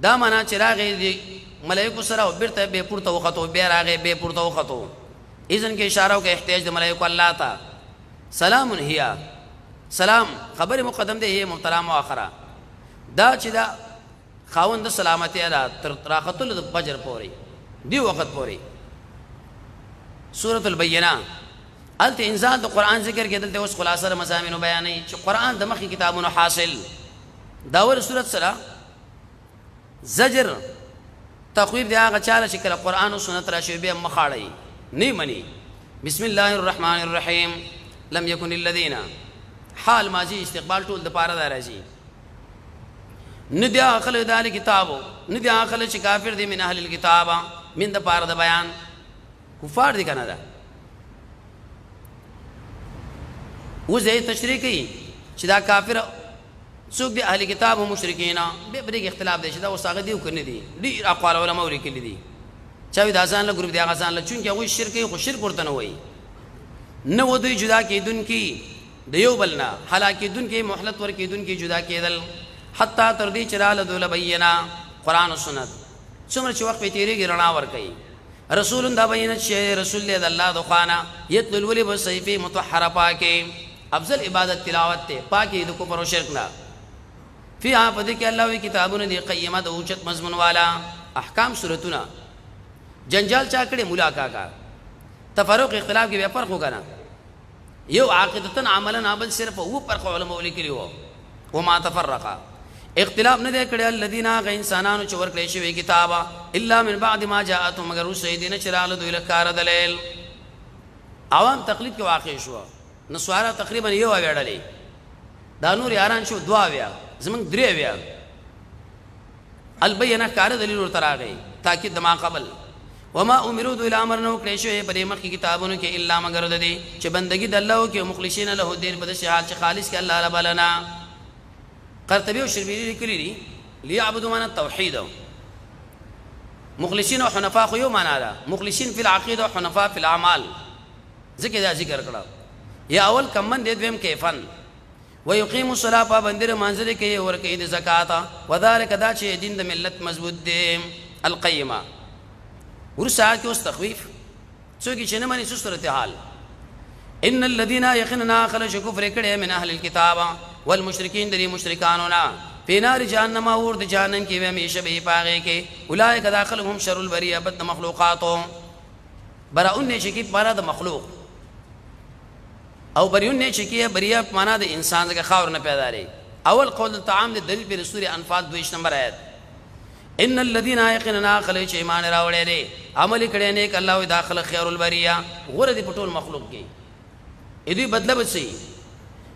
دا معنا چې راغی دی ملائکه سره او بیرته به پورته وختو به راغی به پورته وختو اذن کې اشاره او کې احتیاج د ملائکه الله تا سلام هيا سلام خبر مقدم ده هي مبتدا مؤخره دا چې دا خاوند سلامتی ادا تر راختل د فجر پوري دی وخت پوري سورۃ البینہ الت انزال د قران ذکر کې دلته اوس خلاصه مضامین بیانې چې قران د مخکې کتابونو حاصل داور سورۃ سره زجر تخویب دی هغه چاله چې کله قران او سنت راشي به مخاړی نه مني بسم الله الرحمن الرحیم لم يكن الذين حال ماضی استقبال ټول د پاره دا راځي ندی اخل د کتابو ندی اخل چې کافر دي من اهل الكتاب من د پاره د بیان کفار دي کنه دا وزه تشریح کوي چې دا کافر څوک دي اهل کتاب او مشرکین به بریګ اختلاف دي چې دا وساغه دي او کنه دي ډیر اقوال علماء لیکلي دي چاوي دا ځان له ګروپ دي هغه ځان له چون کې هغه شرک خو شرک ورته نه وایي نه ودی جدا کېدون کی د یو بلنا حالکه دن کې مهلت ور کې دن کې جدا کېدل حتا تر دې چرال دول بینا قران او سنت څومره چې وخت په تیریږي رڼا ور کوي رسول دا بیان شي رسول دې الله د خوانا یتل ولي بسيفي مطهره پاکي افضل عبادت تلاوت ته پاکي د کفر او شرک نه فيها پدې کې الله وی کتابونه دي قیمه د اوچت مضمون والا احکام سورتونه جنجال چا کړي ملاقات کا تفرق اختلاف کې به فرق وکړه یو عاقدتن عملا بل صرف هو فرق علماء لیکلی وو وما تفرقا اختلاف نه دی کړي الذين غ انسانانو چې ورکړي شوی کتابه الا من بعد ما جاءتهم مگر رسیدنه چراله دوی لکار دلیل عوام تقلید کې واقع شو نسوارا تقریبا یو ویړلې دا نور یاران شو دوا ویا زمون درې ویا البینه کار دلیل ورته راغی تاکید ما قبل وما امروا الى امر نو کړي شوی په دې مخکې کتابونو کې الا مگر د دې چې بندگی د الله او کې مخلصین له دین په دې حال چې خالص کې الله رب لنا قرطبی او شربیری لیکلي دي ليعبدوا من التوحید مخلصین او حنفاء خو یو معنا ده، مخلصین فی العقیده او حنفاء فی الاعمال، ذکر دا ذکر کړه. یا اول کمن دې دویم کیفن ويقيم الصلاه پابندره منځل کې ورکې د زکات وذالک دا چې دین د ملت مضبوط دی القیمه. ورسا کې اوس تخویف څوک چې نه مانی صورت حال ان الذين يقيننا خلش كفر کړه من اهل الكتاب والمشركين د مشرکانونا په نار جهنم اور د جهنم کې همیشه به پاغه کې اولئک داخلهم شر البریه بد مخلوقاتو براء نشکی معنا د مخلوق او بریون نشکی بریه معنا د انسان څخه خاور نه پیدا لري. اول قول الطعام د دلیل په سورې انفال 2 نمبر آیت ان الذين يقيننا خلش ایمان راوړي دي عمل کړي نیک الله داخل خیر البریه غره دي پټول مخلوق کې اې دې بدله بچي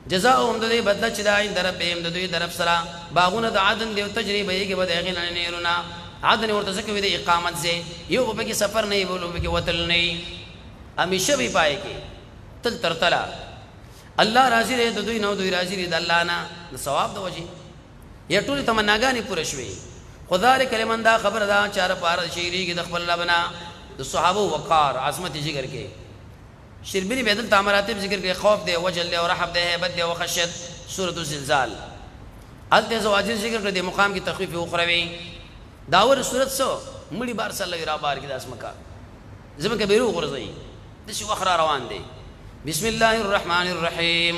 جزاؤهم د دې بدله چې دا در ربهم د دوی طرف سره باغونه د عدن دی او تجربه یې کې بده غین نهرونه عدن ورته څه کوي د اقامت زه یو په کې سفر نه بولو په کې وتل نه همیشه به پای کې تل ترتلا الله راضي دی د دوی نو دوی راضي دي د الله نه د ثواب د وجه یا ټول تمناګانی پوره شوي. خدای کلمن دا خبر دا چار پار شیری کې د خپل ربنا د صحابه وقار عظمت ذکر کې شربینی بدل تامراتب ذکر کې خوف دی وجل دی او رحب دی هیبت دی او خشیت سورۃ الزلزال الته زواجر ذکر کړ دی مقام کی تخفیف اخروی داور سورۃ سو مړي بار صلی الله علیه بار کې داس مکا زمکه بیرو غرزی د شو اخر روان دی. بسم الله الرحمن الرحیم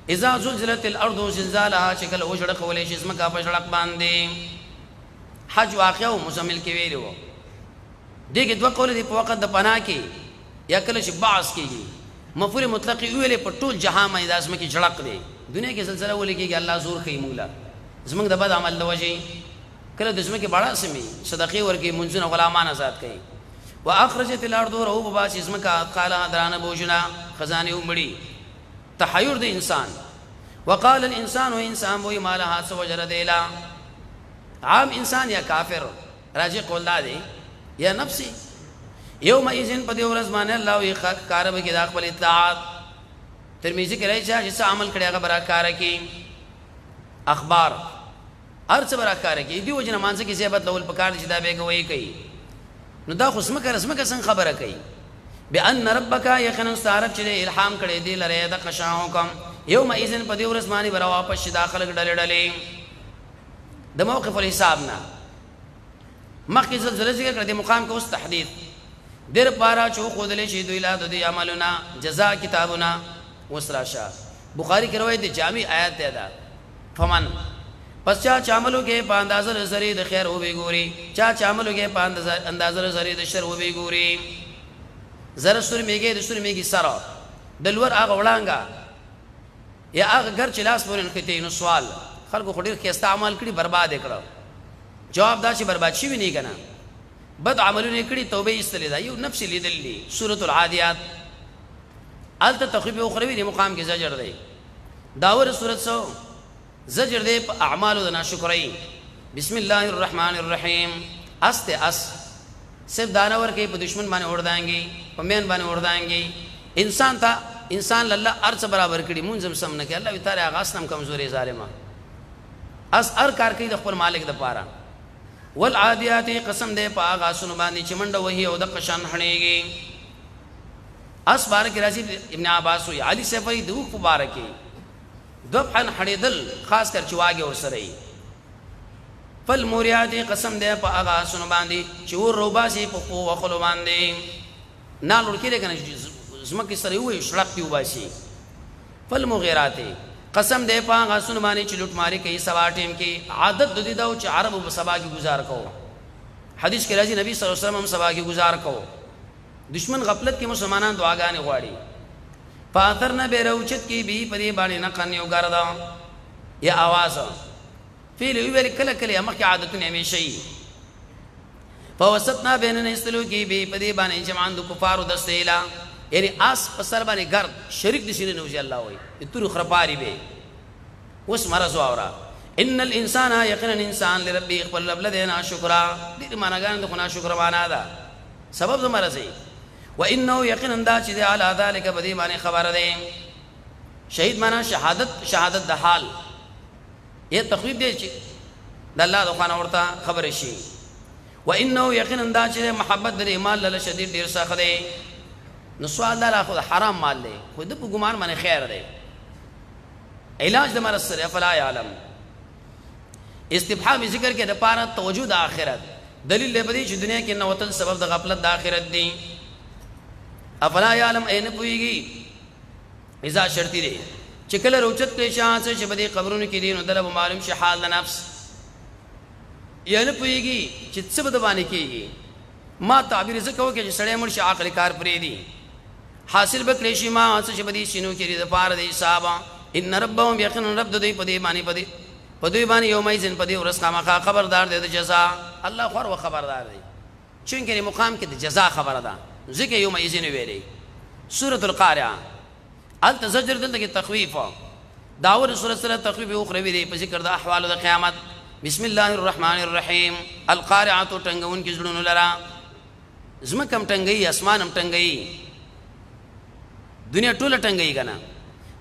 اذا زلزلت الارض زلزالها شکل وشړق ولې شي زمکا په شړق باندې حج واقع او مزمل کې ویلو دغه دوه قول دی په وخت د پناه کې یا کله چې باعث کېږي مفعول مطلق ویلې په ټول جهان باندې داسمه کې جړق دی دنیا کې زلزلہ ولې کېږي الله زور کوي مولا زمنګ د بد عمل د وجه کله د زمکه باړه سمي صدقه ورکي منځونه غلامان آزاد کوي. واخرجت الارض روب باس زمکه قالها درانه بوجنا خزانه ومړي تحیر د انسان وقال الانسان وانسان وي مالها سوجر دیلا عام انسان یا کافر راجع قول دی یا نفسي یوم ایذن په دې ورځ باندې الله یې کار به کې د خپل اطاعت ترمذی کې راځي چې عمل کړي هغه برکار کې اخبار ارڅ برکار کې دی وجنه مانځ کې زیبت لول پکار چې دا به کوي کوي نو دا خو اسمه څنګه خبره کوي بان ربک یقینا استعرب چې الهام کړي دی لره د قشا حکم یوم ایذن په دې ورځ باندې برا واپس داخله ډلې د موقف الحساب نه مخکې زلزلہ ذکر کړ دې مقام کې اوس تحديد در پارا چو خودلې شي دوی لا د عملنا جزاء کتابنا وسراشا بخاری کی روایت جامع آیات ده فمن پس چا عملو کې په اندازه زری د خیر او به ګوري چا عملو کې په اندازه زری د شر او به ګوري زره سور میګه د سور میګي سره دلور هغه وړانګه یا هغه ګر چې لاس پورن کته نو سوال خلکو خډیر کې استعمال کړي برباد کړو جواب دا چې برباد شي نه کنه بد عملونه کړي توبه استلی دا یو نفس لیدلی سورۃ العادیات الت تخفیف اخروی دی مقام کې زجر دی داور سورۃ سو زجر دی په اعمال د ناشکرۍ. بسم الله الرحمن الرحیم است سب دانور کې په دشمن باندې اوردانګي په مین باندې اوردانګي انسان ته انسان الله ارڅ برابر کړي منظم سم نه کې الله تعالی غاسنم کمزوري ظالما اس ار کار کوي د خپل مالک د پاره والعادیات قسم دې په غاسن باندې چې منډه وਹੀ او د قشان هنيږي اس بار کې راځي ابن عباس او علي سفری دوه مبارکي ذبحن حدیدل خاص کر چواګه ور سره فالموریات قسم دې په غاسن باندې چې ور روباسي په وخلو باندې نالور کې کنه زمکه سره وي شړق یو باسي فالمغیرات قسم دې په غاسن باندې چې لوټ ماری کوي سبا ټیم کې عادت د دې دا چې عربو په سبا کې گزار کو حدیث کې راځي نبی صلی الله علیه وسلم هم سبا کې گزار کو دشمن غفلت کې مسلمانان دعاګانې غواړي فاثرنا بیروچت کی بھی پدی باندې نه قن یو ګردا یا आवाज فیل ویل کله کله مخ عادتونه همیشي فوسطنا بیننا استلو کی بھی پدی باندې جمعان د کفار دستیلا یعنی اس پسر باندې ګرد شریک دي شنو نوځي الله وای اترو خرپاری به اوس مرزو اورا ان الانسان یقینا انسان لربی خپل رب لدینا شکرا دې معناګان د خنا شکر معنا ده سبب د مرزي وانه یقینا دا چې علی ذلک بدی باندې خبر ده شهید معنا شهادت د حال یہ تخویب دی چې د الله د خانه ورته خبر شي وانه یقینا دا چې محبت د مال له شدید ډیر سخت دی. نو سوال دا خو حرام مال دی، خو د په ګمان باندې خیر دی. علاج د مرض سره فلا يعلم استفهام ذکر کې د پاره توجه د آخرت دلیل دی په دې چې دنیا کې نوتل سبب د غفلت د آخرت دی. افلا يعلم اين پويږي اذا شرطی دی چې کله روچت کې شان څه چې په دې قبرونو کې دي نو دله معلوم شي حال د نفس یعنی پويږي چې څه بد باندې کېږي. ما تعبیر زکو کې چې سړی مړ شي عقل کار پرې دی حاصل بکړي شي ما څه چې په دې شنو کې د پاره دی حساب. ان ربهم یقینا رب دوی په دې باندې په دوی باندې یومئذ په دې ورځ خامخا خبردار دی د جزاء. الله خور و خبردار دی چونکه مقام کې د جزاء خبره ده ذکر یومئذ ویلي. سورۃ القارعه التزجر دلته کې تخویف داور سورۃ سره تخویف اخروی دی په ذکر د احوال د قیامت. بسم الله الرحمن الرحیم. القارعه ټنګون کې زړونو لرا زمکم ټنګي اسمانم ټنګي دنیا ټوله ټنګي کنه.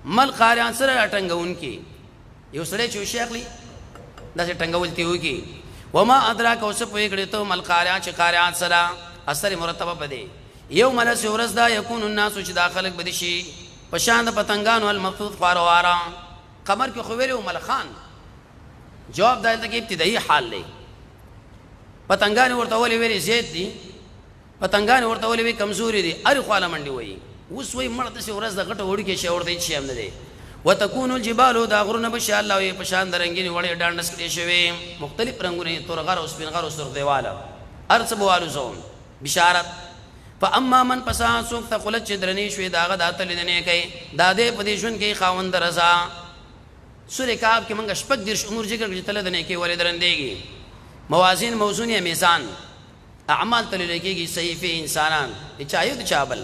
مل قارعه سره ټنګون کې یو سره چې شیخلی دا چې ټنګول تی وکی. وما ادراک اوس په کړه ته مل قارعه چې قارعه سره اثر مرتبه بده یوم لس ورځ دا یکون الناس چې داخلك بده شي پشان د پتنګانو المفروض خاروارا. قمر کې خو ویلو ملخان جواب دایته کې ابتدایي حال لې پتنګان ورته ولې ویلي زیات دي پتنګان ورته ولې وی کمزوري دي اری خاله منډي وای اوس وای مړ ته ورځ د غټ وړي کې شاور دی چې هم نه دی. وتكون الجبال دا غرونه بشا الله وي پشان درنګي وړي ډانډس کړي شوی مختلف رنگونه تور غر او سپین غر او سرخ دیواله ارسبوالو زون بشارت. فاما من پسا سوک ثقلت چې درنی شوی داغه داتل نه کوي دا دې پدې شون کې خاوند رضا. سورہ کعب کې موږ شپږ درش امور ذکر کړي تل نه کې ولې درندېږي موازین موزون یا میزان اعمال تل لګيږي صحیفه انسانان چایو د چابل.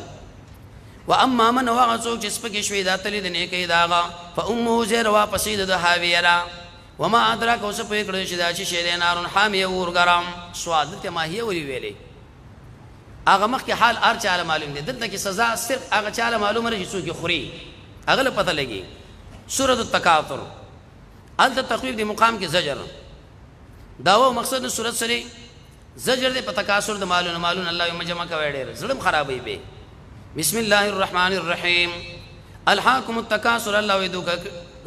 واما من وغسو چې سپکې شوی داتل نه کوي داغه فامه زر واپسې د هاویرا. وما ادراک اوس په کړه چې دا چې شه نارون حامیه ورګرام سوال ته ما هي وی ویلې هغه مخ کې حال ار چاله معلوم دي دلته کې سزا صرف هغه چاله معلومه رہی چې خوري هغه له پته لګي. سورۃ التکاثر ال تخویف دی مقام کې زجر داو مقصد سورۃ سره زجر دی په تکاثر د مالون الله یې مجمع کوي ډېر ظلم خرابوي به. بسم الله الرحمن الرحیم. الحاکم التکاثر الله یې دوک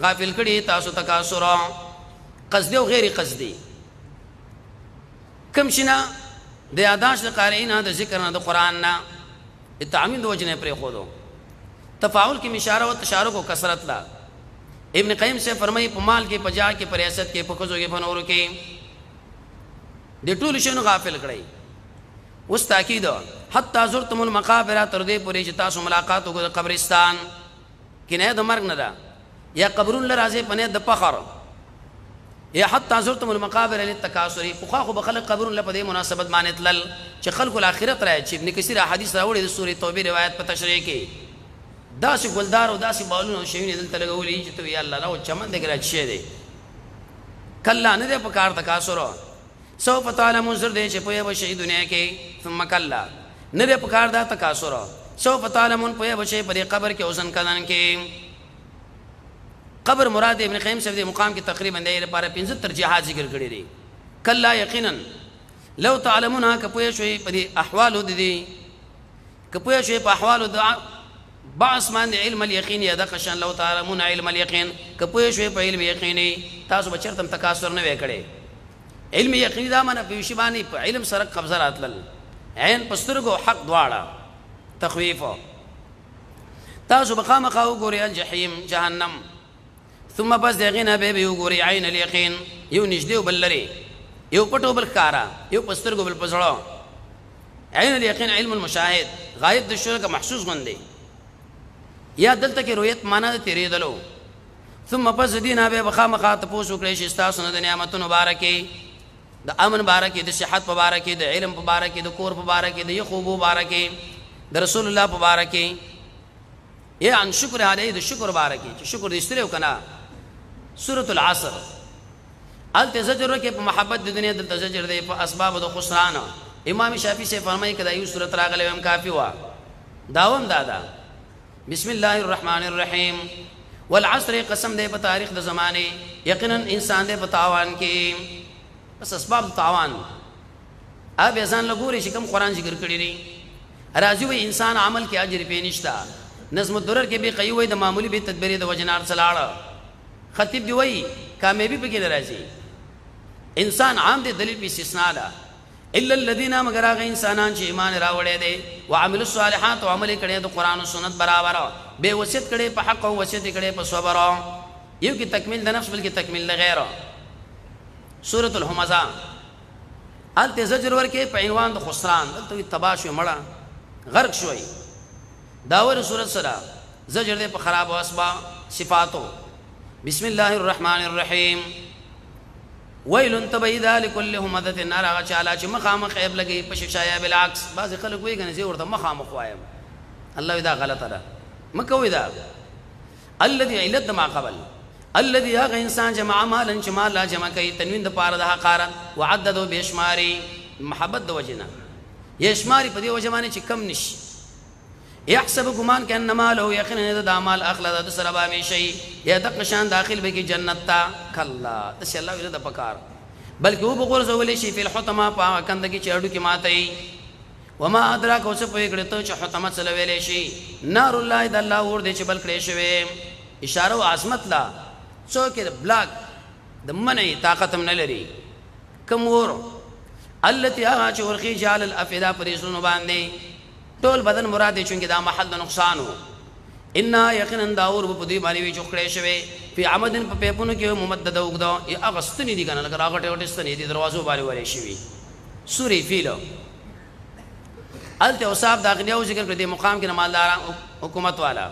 غافل کړي تاسو تکاثر قصدی او غیر قصدی کم شنه د یاداش د قارئین د ذکر نه د قران نه تعمیم د وجنه پر خودو تفاعل کی اشاره او تشارک او کثرت لا. ابن قیم سے فرمایي په مال کې پجا کې پریاست کې پکوزو کې فنورو کې د ټول شنو غافل کړي. اوس تاکید حتی زرتم المقابر تر دې پورې چې تاسو ملاقات وکړه قبرستان کې نه د مرګ نه ده یا قبرون لرازه پنه د فخر یا حتی زرتم المقابر للتکاثر خو بخلق قبرون لپاره مناسبت باندې تلل چې خلق الاخرت راځي چې ابن کثیر احادیث راوړي د سورې توبه روایت په تشریح کې داسې ګلدار او داسې بالون او شیونه دلته لګولې چې ته یا الله لا چمن دې ګرځي شه دې کله نه دې په کار تکاثر سو پتاله منظر دې چې په وشي دنیا کې ثم کلا نه دې په کار دا تکاثر سو پتاله من په وشي په قبر کې اوسن کدان کې قبر مراد ابن قیم سے دې مقام کې تقریبا دې لپاره 15 ترجیحات ذکر کړی دي. کلا یقینا لو تعلمون کپوی شوي په احوال دې کپوی شوي په احوال د بعض من علم اليقين یا دقشان لو تعلمون علم اليقين کپوی شوي په علم یقیني تاسو بچرتم تکاثر نه وکړي. علم یقیني دا معنی په شی باندې په علم سره قبضه راتل عین پسترګو حق دواړه تخویف تاسو بخامخه وګورئ الجحیم جهنم ثم بس دغینا به وګورئ عین اليقین یو نږدې وبلري یو پټو بل کارا یو پسترګو بل پسړو. عین اليقین علم المشاهد غایب د شرک محسوس غندي یا دلته کې رؤیت معنا د تیرې دلو. ثم پس دینا به بخامخه تاسو کړئ چې تاسو نه د نعمتونو مبارکي د امن مبارکي د صحت مبارکي د علم مبارکي د کور مبارکي د یخوب مبارکي د رسول الله مبارکي یا ان شکر علی د شکر مبارکي چې شکر دې ستړو کنه. سورۃ العصر التزجر کې په محبت د دنیا د تزجر دی په اسباب د خسران. امام شافعی سے فرمایي کدا یو سورۃ راغله هم کافی وا داوم دادا. بسم الله الرحمن الرحیم. والعصر قسم دې په تاریخ د زمانه یقینا انسان دې په تاوان کې بس اسباب تاوان اب ځان لګوري چې کوم قران ذکر کړی دی راځي وي انسان عمل کې اجر پې نشتا نظم الدرر کې به قیوي د معمولی به تدبیر د وجنار سلاړه خطیب دی وای کامیابی په کې راځي انسان عام دي دلیل په استثناء ده الا الذين مگر هغه انسانان چې ایمان راوړې دي وعملوا الصالحات او عمل کړي د قران او سنت برابر به وصیت کړي په حق او وصیت کړي په صبر یو کې تکمیل د نفس بلکې تکمیل د غیر سورۃ الهمزه الته زجر ورکه په عنوان د خسران دلته تباہ شو مړه غرق شوی داور سورۃ سره زجر دې په خراب او اسباب صفاتو بسم الله الرحمن الرحیم ویل تبیدا لكل همزه النار غچالا چې مخامخ عیب لګي په ششایا بالعکس بعض خلک وایي کنه زه ورته مخامخ وایم الله دا غلطه ده مکوې دا الذي علت ما قبل الذي هغه انسان جمع مالا چې مال لا جمع کوي تنوین د پاره د حقاره وعددوا بشماري محبت د وجنه یشماري په دې وجمانه چې کم نشي يحسب ګمان کأن ماله یقینا د اعمال اخلد د سره به شي یا د قشان داخل به کې جنت تا کلا تش الله ویل د پکار بلکې و بغور زول شي په الحطمه په کندګي چړو کې ماتي وما ادراک اوس په کړه ته چې حطمه چل ویلې شي نار الله د الله ور دې چې بل کړې شوی اشاره او عظمت لا څوک د بلاک د منې طاقت هم نه لري کوم ور التي هغه چې ورخي جال الافدا پرېسونو باندې ټول بدن مراد دي چې دا محل د نقصانو ان یقینا داور په دې باندې وی چوکړې شوی په عمدن په پیپونو کې ممدد وګدو یا اغستنی دي کنه لکه راغټه وټستنی دي دروازو باندې ورې شوی سورې فیلو الته اوصاف داخلي ذکر کړی مقام کې مالدار حکومت والا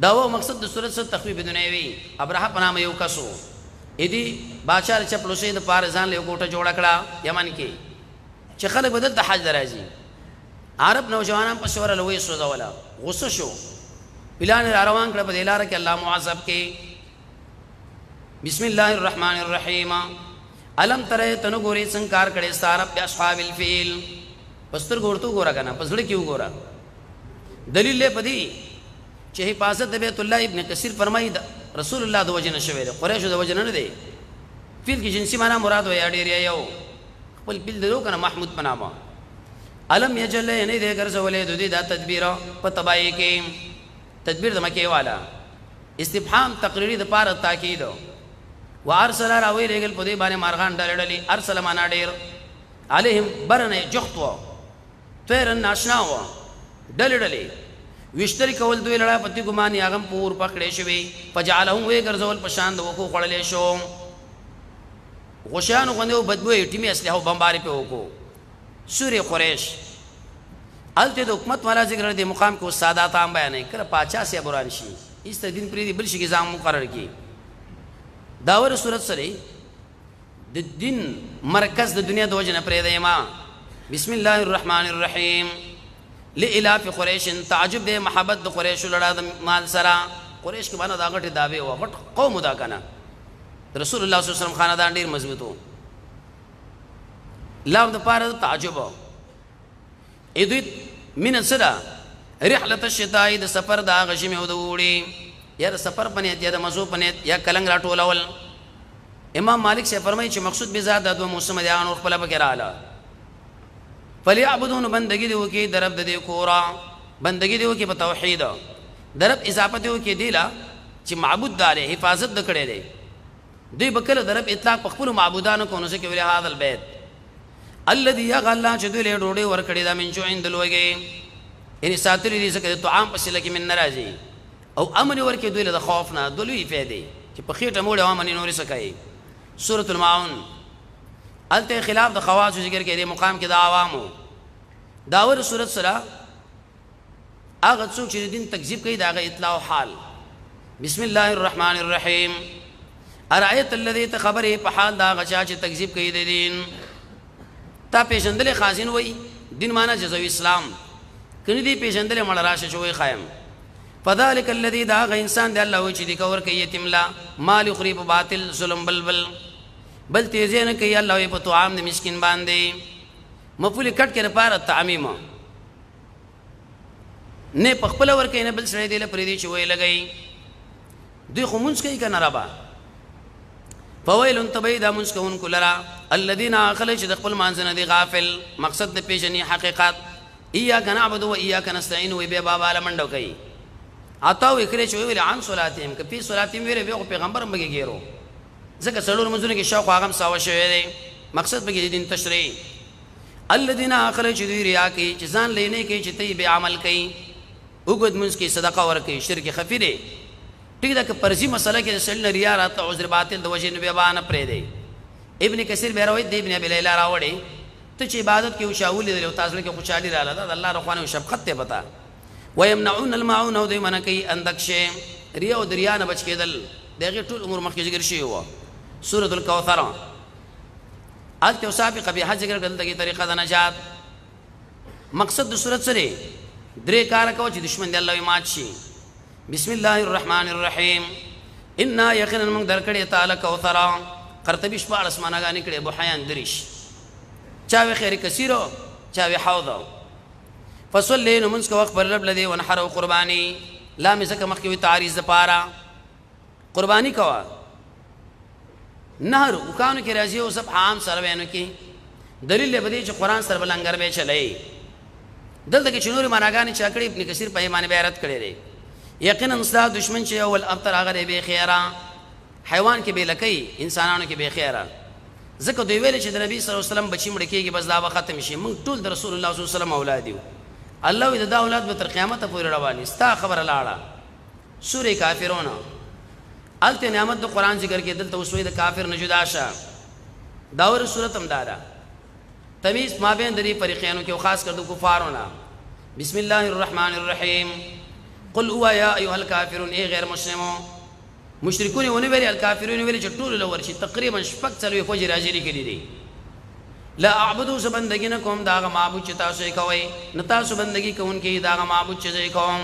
داو مقصد د صورت څخه تخفیف دنیوي ابراهیم په نام یو کسو اېدی بادشاہ چپلوسې د پارزان له کوټه جوړ کړه یمن کې چې خلک بدل د حج درازي عرب نوجوانان په شور لوي سوزولا غصه شو پلان روان کړه په دلاره کې الله معذب کې بسم الله الرحمن الرحیم الم ترى تنګوري سنکار کړي سارب اصحاب الفیل پستر ګورتو ګورا کنه پسړ کیو ګورا دلیل له پدی چې حفاظت د بیت الله ابن کثیر فرمایي رسول الله د وجنه شوی قریش د وجنه نه دی فیل کی جنسی معنا مراد وي اډیر یو خپل بل درو کنه محمود بنامه علم یجل نه دې ګرځولې د دې دا تدبیر په تبای کې تدبیر د مکه والا استفهام تقریری د پاره تاکید وارسل راوی رګل په دې باندې مارغان ډلډلې ارسل معنا ډیر عليهم برنه جختو تیرن ناشناو ډلډلې وشتری کول دوی لړا پتی ګمان یاغم پور پکړې شوی فجعلهم وی ګرځول په شان د وکو خړلې شو غشان غنو بدبوې ټیمه اسلحه بمباری په وکو سوره قریش الته د حکومت والا ذکر د مقام کو سادات عام بیان کړه پاچا سي بران شي اس دین پری دی بل شي نظام مقرر کی داور صورت سره د دین مرکز د دنیا د وجنه پرې دی ما بسم الله الرحمن الرحیم لإلاف قریش تعجب د محبت د قریش لړا د مال سره قریش کې باندې دا غټه داوی او غټ قوم دا کنه رسول الله صلی الله علیه وسلم خاندان ډیر مضبوطو لام د پاره تعجب اذ من الصدا رحله الشتاء د سفر د غشمه او د وړي یا د سفر پنيت یا د مزو پنيت یا کلنګ راټولول امام مالک سے فرمایي چې مقصود به زاد د موسم د ان او خپل بکر اعلی فليعبدون بندگی دی وکي درب د دې کورا بندگی دی وکي په توحید درب اضافه دی وکي دیلا چې معبود دار حفاظت د کړي دی دوی بکله درب اطلاق په خپل معبودانو کو نو څه کې ویل هاذ البيت الذي يغلا چې دوی له ډوډۍ ور کړي دا من جو عند لوګي ان ساتری دي څه طعام پسې لکه من ناراضي او امن ور کې دوی له خوف نه دلوي فائدې چې په خېټه موړ امن نور څه کوي سورۃ الماعون الته خلاف د خواص ذکر کې دی مقام کې د عوامو داور سورۃ سره هغه څوک چې دین تکذیب کوي دا غي اطلاع حال بسم الله الرحمن الرحیم ارایت الذی تخبره په حال دا غچا چې تکذیب کوي د دین تا پیژندل خازن وای دین معنا جزوی اسلام کني دی پیژندل مړ راشه شوی خایم فذلک الذی دا غ انسان دی الله و چې دی کور کوي یتیم لا مال خریب باطل ظلم بل تیزه نه کوي الله په طعام د مسکین باندې مفعول کټ کې لپاره تعمیم نه پخپل ور کوي نه بل سره دی له پریدي چې وای لګي دوی خمونس کوي کنه ربا فویل تبیدا مسکون کلرا الذين خلج د خپل مانځنه دی غافل مقصد د پیژنی حقیقت ایاک نعبد و ایاک نستعين و به بابا لمنډو کوي اتاو کړي چې ویل عن صلاتهم کپی صلاتهم ویره به پیغمبر مګي ګیرو ځکه څلور منځونه کې شاو هغه ساوه شوی دی مقصد به دین تشریع الذين خلج دی ریا کوي چې ځان لینې کوي چې تی به عمل کوي وګد منځ کې صدقه ورکوي شرک خفي دی ټیک دا که پرځي مسله کې سل ریا راته عذر باطل د وجه نه به باندې پرې دی ابن کثیر به راوي دی ابن ابي ليلى راوړي ته چې عبادت کې وشاول دي او تاسو کې خوشالي رااله دا الله رحمانه او شفقت ته پتا ويمنعون الماعون او دې منکې اندکشه ریا او دریا نه بچ کېدل دغه ټول امور مخکې ذکر شوی و سوره الکوثر الته سابقه به حج ذکر کړل دغه طریقه د نجات مقصد د سورۃ سره درې کار کو چې دشمن دی الله مات شي بسم الله الرحمن الرحیم ان یقینا من درکړی تعالی کوثر قرطبی شپه اسمانه غانی کړي ابو حیان دریش چاوي خیر کثیرو چاوي حوض فصلی نمنس کو وقت پر رب لدی ونحر قربانی لا مسک مخکی تعریض پارا قربانی کوا نهر وکانو کې راځي او سب عام سره وینو کې دلیل به دي چې قران سره بلنګر به چلای دلته کې چنوري معناګانی چاکړي ابن کثیر په ایمان بیرت کړي دي یقینا استاد دشمن چې اول ابتر هغه به خیره حیوان کې به لکې انسانانو کې به خیره ځکه دوی ویل چې د نبی صلی الله علیه وسلم بچی مړ کېږي بس دا ختم شي موږ ټول د رسول الله صلی الله علیه وسلم اولاد یو الله دې دا اولاد به تر قیامت پورې رواني ستا خبر لاړه سورې کافرون الته نعمت د قران ذکر کې دلته وسوي د کافر نه جدا شه داور صورت هم دارا تمیز ما بین دری فریقینو کې خاص کر د کفارونه بسم الله الرحمن الرحیم قل هو یا ایها الکافرون ای غیر مسلمو مشرکون ونه ویل الکافرون ویل چې ټول لور شي تقریبا شپږ څلوي فجر اجری کړي دي لا اعبدو سبندگی نه کوم دا معبود چې تاسو یې کوي نه تاسو بندگی کوونکې دا معبود چې یې کوم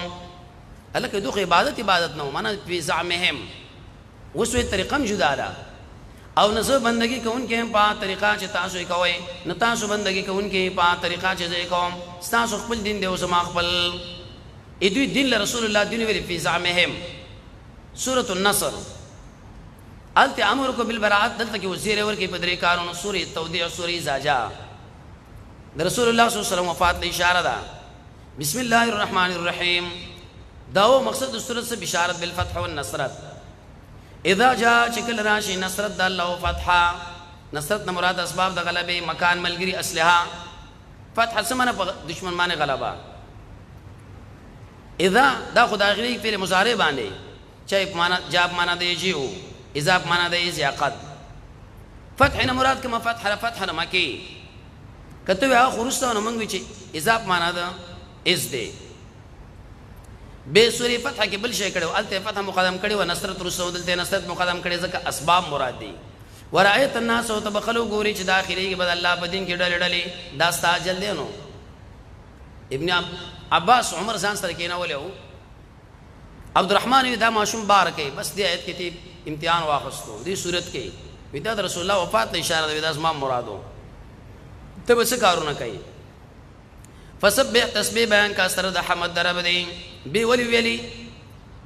الکه دوه عبادت نه معنا په زعمهم وسوي طریقه جدا ده او نه بندگی کوونکې په طریقه چې تاسو یې کوي نه تاسو بندگی کوونکې په طریقه چې یې کوم تاسو خپل دین دی او سما خپل ادوی دین رسول الله دین ویل په زعمهم سورة النصر الت امرکم بالبراءت دلته کې وزیر ور کې بدري کارونو سورې تودیع سورې زاجا د رسول الله صلی الله علیه وسلم وفات له اشاره ده بسم الله الرحمن الرحیم داو مقصد د سورۃ سے بشارت بالفتح والنصرت اذا جاء شکل راشی نصرت الله فتح نصرت مراد اسباب د غلبه مکان ملګری اسلحه فتح سمنه دشمن باندې غلبه اذا دا خدای غری په مضارع باندې چای معنا جاب معنا دی جیو اضاف معنا دی زیاقت فتح نه مراد کما فتح نه مکی کته واه خرسته نو موږ چې اضاف معنا ده از دی به سوره فتح کې بل شي کړو الته فتح مقدم کړي و نصرت رسول دلته نصرت مقدم کړي ځکه اسباب مراد دي ورایت الناس او تبخلوا ګوري چې داخلي کې بد الله په دین کې ډلې دا استاجل دی نو ابن عباس عمر ځان سره کې نه ولو عبد الرحمن دا ماشوم بارکه بس دې آیت کې امتحان واخستو دې صورت کې ودا رسول الله وفات ته اشاره ده ودا اسماء مرادو ته بس کارونه کوي فسبح تسبیح بیان کا سره د حمد درب دی بی ولی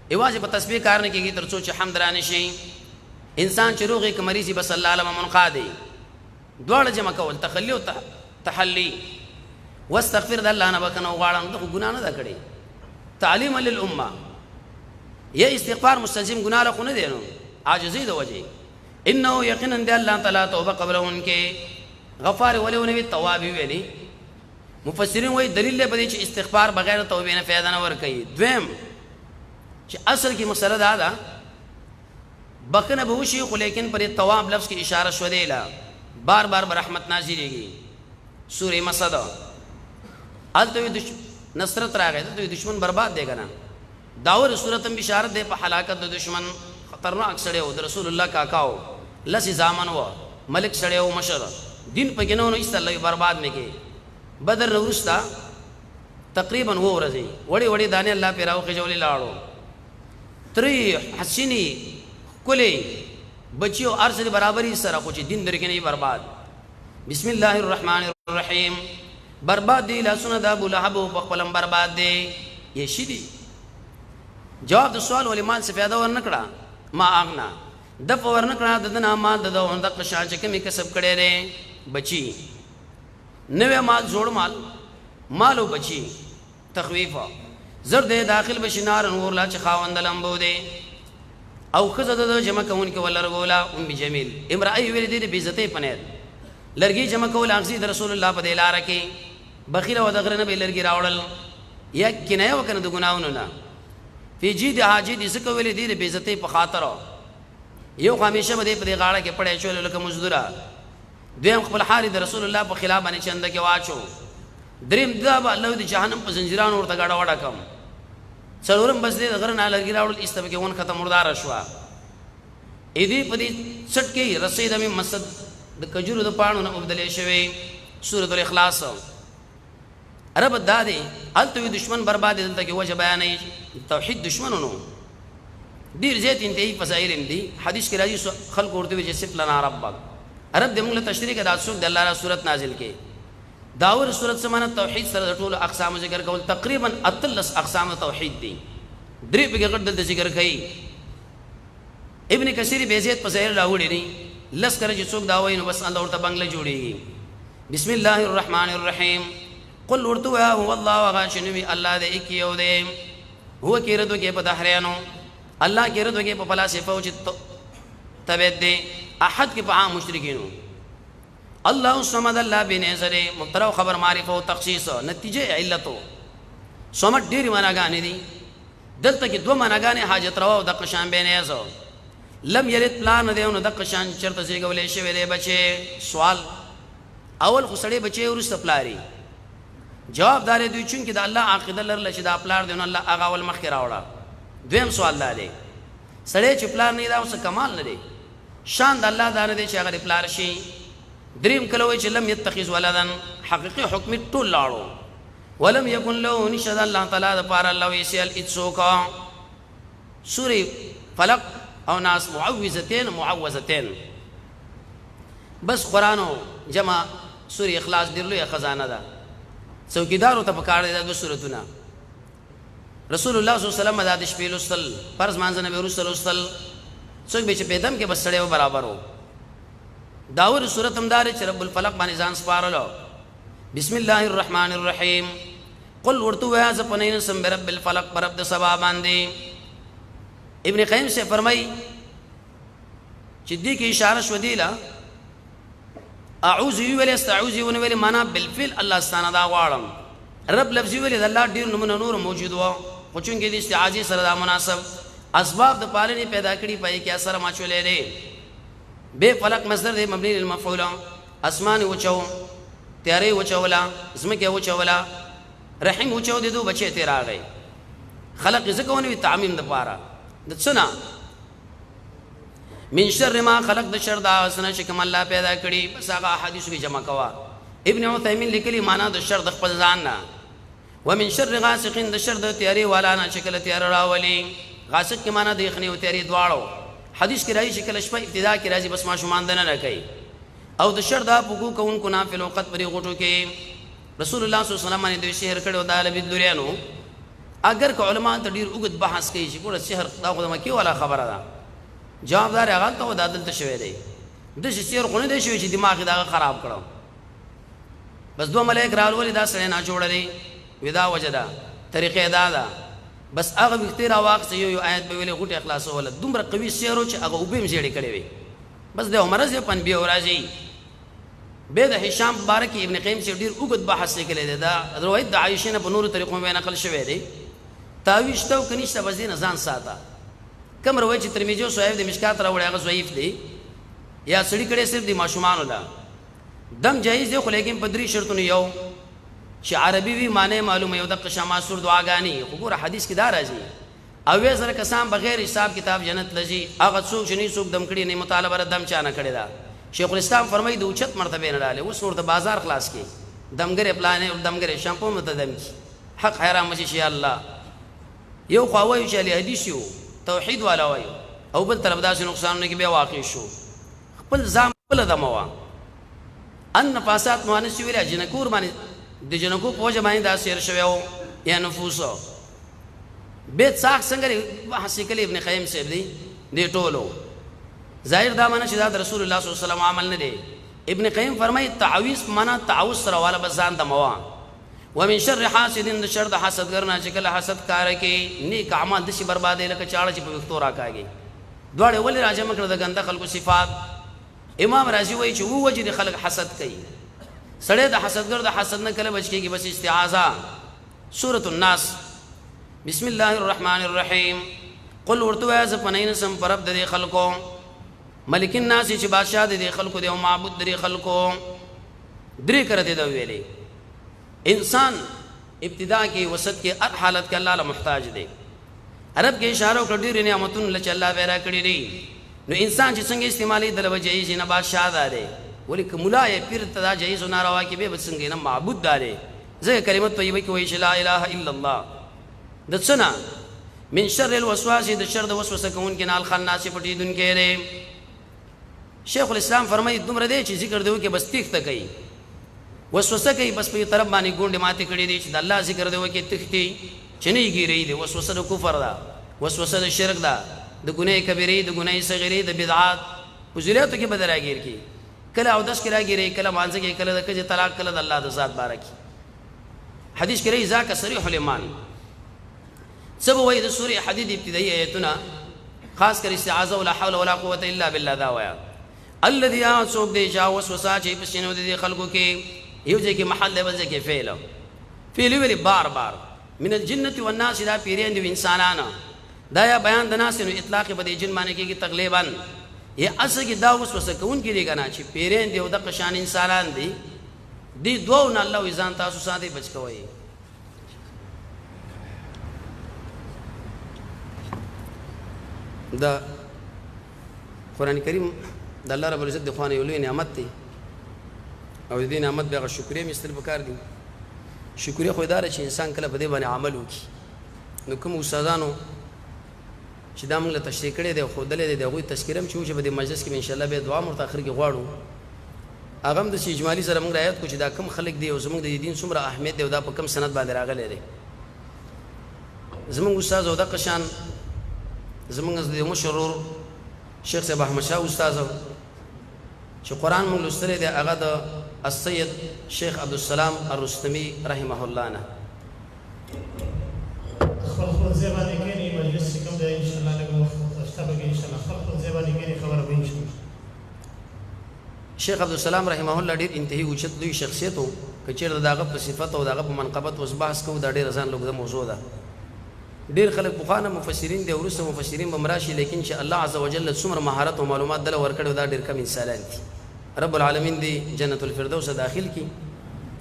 ایواز په تسبیح کارونه کېږي تر څو چې حمد رانه شي انسان چې روغي کمریزي بس الله علم منقادي دوړ جمع کول تخلی او تحلی واستغفر الله نه بکنه غواړم ته ګنا نه دا کړی تعلیم للامه یا استغفار مستلزم گناہ له خونه دینو عاجزی د وجه انه یقینا دی الله تعالی توبه قبلون کې غفار ولو نبی تواب ویلی مفسرین وایي دلیل له بده چې استغفار بغیر توبې نه فایده نه ور کوي دویم چې اصل کې مسله دا ده بکنه به وشي خو لیکن پر تواب لفظ کې اشاره شو دی لا بار بار برحمت نازلېږي سورې مسد الته نصرت راغی ته دشمن برباد دی کنه داور صورتم بشارت دے په هلاکت د دشمن خطرناک سړی او رسول الله کاکاو لسی زامن و ملک سړی او مشر دین په ګنو نو ایست الله برباد میکي بدر نورستا تقریبا و ورځي وړي وړي دانه الله پیراو کې جوړی لاړو تری حسینی کلی بچیو ارز برابرۍ سره خو چې دین درکې نه برباد بسم الله الرحمن الرحیم برباد دی لاسونه د ابو لهب په خپلم برباد دی یشي دی جواب د سوال ولې مال څه پیدا ور نکړه ما اغنا دف ورنکړه ددنا مال ددو د قشان چې کمی کسب کړي نه بچي نوې مال جوړ مالو بچي تخویف زرد داخل بشنار نور لا چې خاوند لمبو دي او خزه د جمع کون کې ولرغولا ام جمیل امرأي ویل دي بیزته پنیر لرګي جمع کول اغزي د رسول الله په دلاره کې بخیل او دغره نه به لرګي راوړل یا کنایه وکنه د ګناونو نه فی جید حاجی دي څه ویل دي بیزته په خاطر یو همیشه به په غاړه کې پړې شو لکه مزدورا دویم خپل حال د رسول الله په خلاف باندې چنده کې واچو دریم دا به الله د جهنم په زنجیرانو ورته گاډه وډه کم څلورم بس دې غره نه لرګي راوړل استبه کې ون ختم مردار شو اې دې په دې څټ کې رسید مې مسد د کجورو د پاڼو نه وبدلې شوی سورۃ الاخلاص عرب دادې الته دشمن برباد دلته کې وجه بیانې توحید دشمنونو ډیر زیات انتهایی فضایل دي حدیث کې راځي خلق ورته وي چې صف لنا ربک عرب دې موږ له تشریح کې د څوک د الله را سورۃ نازل کې داور سورۃ سمانه توحید سره ټول اقسام ذکر کول تقریبا اتلس اقسام توحید دي درې په کې د ذکر کوي ابن کثیر بیزیت په ظاهر راوړي دي لس کړه چې څوک دا وایي نو بس الله ورته بنگله جوړيږي بسم الله الرحمن الرحیم قل ورتو یا هو الله غاشنوی الله دې یک یو دې هو کې ردو کې په دهریانو الله کې ردو کې په فلسفه او چې تبد دې احد کې په عام مشرکینو الله صمد الله بنظر مبتدا خبر معرفه او تخصیص نتیجه علتو صمد ډیر معناګانې دي دلته کې دوه معناګانې حاجت روا او د قشان بینه لم یلد پلان دیو نو د قشان چرته زیګولې شوی دی بچي سوال اول خسړې بچي ورسته پلاری جواب دار دوی چون کې د الله عقیده لرل چې دا پلار دی نو الله هغه ول مخ راوړه دویم سوال دی سړې چې پلار نه دا اوس کمال نه دی شان د الله دانه دی چې هغه پلار شي دریم کله وی چې لم يتخذ ولدا حقيقي حکم ټول لاړو ولم يكن له نشد الله تعالی د پار الله ویسل اتسوکا سوره فلق او ناس معوذتين بس قرانو جمع سوره اخلاص درلو خزانه ده څوکیدارو ته پکار دي د سورتونه رسول الله صلی الله علیه وسلم د آدش پیلوستل فرض مانځنه به رسول څوک به چې پیدم کې بس سړیو برابرو داور سورۃ امدار چې رب الفلق باندې ځان سپارلو بسم الله الرحمن الرحیم قل ورتو یا زپنین سم برب الفلق برب د سبا باندې ابن قیم سے فرمای چې دې کې اشاره شو دی لا اعوذ ویل استعوذ ویل معنا بالفعل الله ستانه دا غواړم رب لفظ ویل الله ډیر نمونه نور موجود و خو چونګې د استعاذې سره دا مناسب اسباب د پالنې پیدا کړي پای کې اثر ماچولې دي بے فلق مصدر دی مبنی للمفعول اسمان وچو تیارې وچولا زمکه وچولا رحم وچو دي دو بچي تیر راغی خلق زکونه تعمیم د پاره د څنا من شر ما خلق د شر دا اسنه چې کوم الله پیدا کړي بس هغه حدیث به جمع کوا ابن عثیمین لیکلی معنا د شر د خپل ځان نه ومن شر غاسق د شر د تیارې والا نه شکل تیار راولي غاسق کی معنا د یخنی او تیارې دواړو حدیث کې راځي چې کله شپه ابتدا کې راځي بس ما شومان دنه نه کوي او د شر دا پګو کوونکو نافل وخت پرې غټو کې رسول الله صلی الله علیه وسلم باندې د شهر کړه د عربی دریانو اگر که علما ته ډیر وګت بحث کوي چې ګوره شهر دا خو د مکی ولا خبره ده جوابدار هغه ته د عدالت شوی دی د شهر خو نه دی شوی چې دماغ دا خراب کړو بس دوه ملائک راولي دا سره نه جوړلې ودا وجدا طریقې دا ده بس هغه وختیر واقع یو آیت به ویلې غټه اخلاص ولا دومره قوي شعر چې هغه وبیم زیړې کړي وي بس د عمر زه پن بیا راځي به د هشام مبارک ابن قیم چې ډیر وګت بحث کړي دا روایت د عائشه نه په نور طریقو باندې نقل شوی دی تاویشتو کنيشته بزین ځان ساته کوم روایت چې ترمذی او صحیح د مشکات راوړی هغه ضعیف دی یا سړی کړي صرف د ماشومان ده دم جایز دی خو لیکن په درې شرطونه یو چې عربي وی معنی معلومه یو د قشماسور دعاګانی وګوره حدیث کې دا راځي او وې سره کسان بغیر حساب کتاب جنت لږي هغه څوک چې نه څوک دم کړي نه مطالبه دم چانه کړي دا شیخ الاسلام فرمایي د اوچت مرتبه نه ډاله اوس ورته بازار خلاص کی دمګره پلان او دمګره شامپو متدم حق حرام مشي شي الله یو خواوي چې له حدیث یو توحید والا وایو او بل طرف داسې نقصان نه کې به واقع شو خپل ځام بل دموا ان نفاسات مؤنث ویل جنکور باندې د جنکو پوجا باندې دا سیر شویو یا نفوسو بیت ساخ څنګه بحث کلی ابن قیم صاحب دی ټولو ظاهر دا معنی چې دا رسول الله صلی الله علیه وسلم عمل نه دی. ابن قیم فرمایي تعویذ معنا تعوذ سره والا بزان د موا ومن شر حاسد د شر د حسدګر نه چې کله حسد کار کوي نیک اعمال د شي بربادې لکه چاړه چې په وختو راکاږي. دواړه ولې راځم کړه د ګنده خلکو صفات. امام رازی وایي چې وو وجه د خلک حسد کوي. سړی د حسدګر د حسد نه کله بچ کېږي بس استعاذہ. سورۃ الناس بسم الله الرحمن الرحیم. قل ورته از پنین سم پرب د خلکو ملک الناس چې بادشاہ د خلکو دی او معبود د خلکو درې کرته دا ویلې. انسان ابتدا کې وسط کې هر حالت کې الله له محتاج دی. عرب کې اشاره کړې ډېر نعمتونه لچ الله پیدا کړې دي. نو انسان چې څنګه استعمالي د لوجې چې نه بادشاہ دی ولی که مولا یې پیر ته جایز نه روا کې به څنګه نه معبود دی. زه کلمت طیبه کې وایي چې لا اله الا الله. د څنا من شر الوسواس د شر د وسوسه کوونکې نه الخناس پټیدونکې دی. شیخ الاسلام فرمایي دومره دی چې ذکر دیو کې بس تخته کوي وسوسه کوي بس په طرف باندې ګونډه ماته کړي دي چې د الله ذکر دیو کې تختی چې نه یګیری دی. وسوسه د کفر ده، وسوسه د شرک ده، د ګناه کبیره، د ګناه صغیره، د بدعات وزلیاتو کې بدل راګیر کی. کله او داس کې راګیری، کله مانځه کې، کله د کجه طلاق، کله د الله د ذات بارکی. حدیث کې راځي ذاک صریح الایمان. سبب وای د سوره حدید ابتدایي آیتونه خاص کر استعاذہ ولا حول ولا قوه الا بالله دا وایا. الذي يعصب دي جا وسوسه چې په سینو دي خلقو کې یو ځکه محل دی بل ځکه فعل ویلي بار بار من الجنه والناس دا پیرین دي انسانانو دا یا بیان د ناس نو اطلاق به د جن باندې کې تقریبا یا اصل کې دا وسوسه کوون کې دي کنه چې پیرین دی او د قشان انسانان دي دی دوه نه الله ځان تاسو ساتي بچ کوي. دا قرآن کریم د الله رب العزت د خوانه یو لوی نعمت دی او د دې نعمت به شکرې مستل پکار دي. شکرې خو اداره چې انسان کله په دې باندې عمل وکړي. نو کوم استادانو چې دا موږ له تشریح کړي دی خو دلې دی هغوی تذکرم چې په دې مجلس کې ان شاء الله به دعا مرته اخر کې غواړو. هغه هم د اجمالی سره موږ رعایت کو چې دا کم خلک دی او زموږ د دین څومره اهمیت دی او دا په کم سند باندې راغلی دی. زموږ استاد او د قشان زمونږ د مشرور شیخ صاحب احمد شاه استاد چې قرآن موږ لوستلی دی هغه د السید شیخ عبدالسلام الرستمي رحمه الله نه. خپل ځای باندې کېنئ مجلس چې کوم دی انشاءالله لږ وخت شته پکې انشاءالله خپل ځای باندې کېنئ خبره به انشاءالله. شیخ عبدالسلام رحمه الله ډېر انتهایی اوچت لوی شخصیت و. که چېرته د هغه په صفت او د هغه په منقبت اوس بحث کوو دا ډېره ځان لږ موضوع ده. ډیر خلک پخوانه مفسرین دي ورسته مفسرین به مراشي لیکن چې الله عز وجل څومره مهارت او معلومات دله ورکړي دا ډیر کم انسانان دي. رب العالمین دی جنت الفردوس داخل کی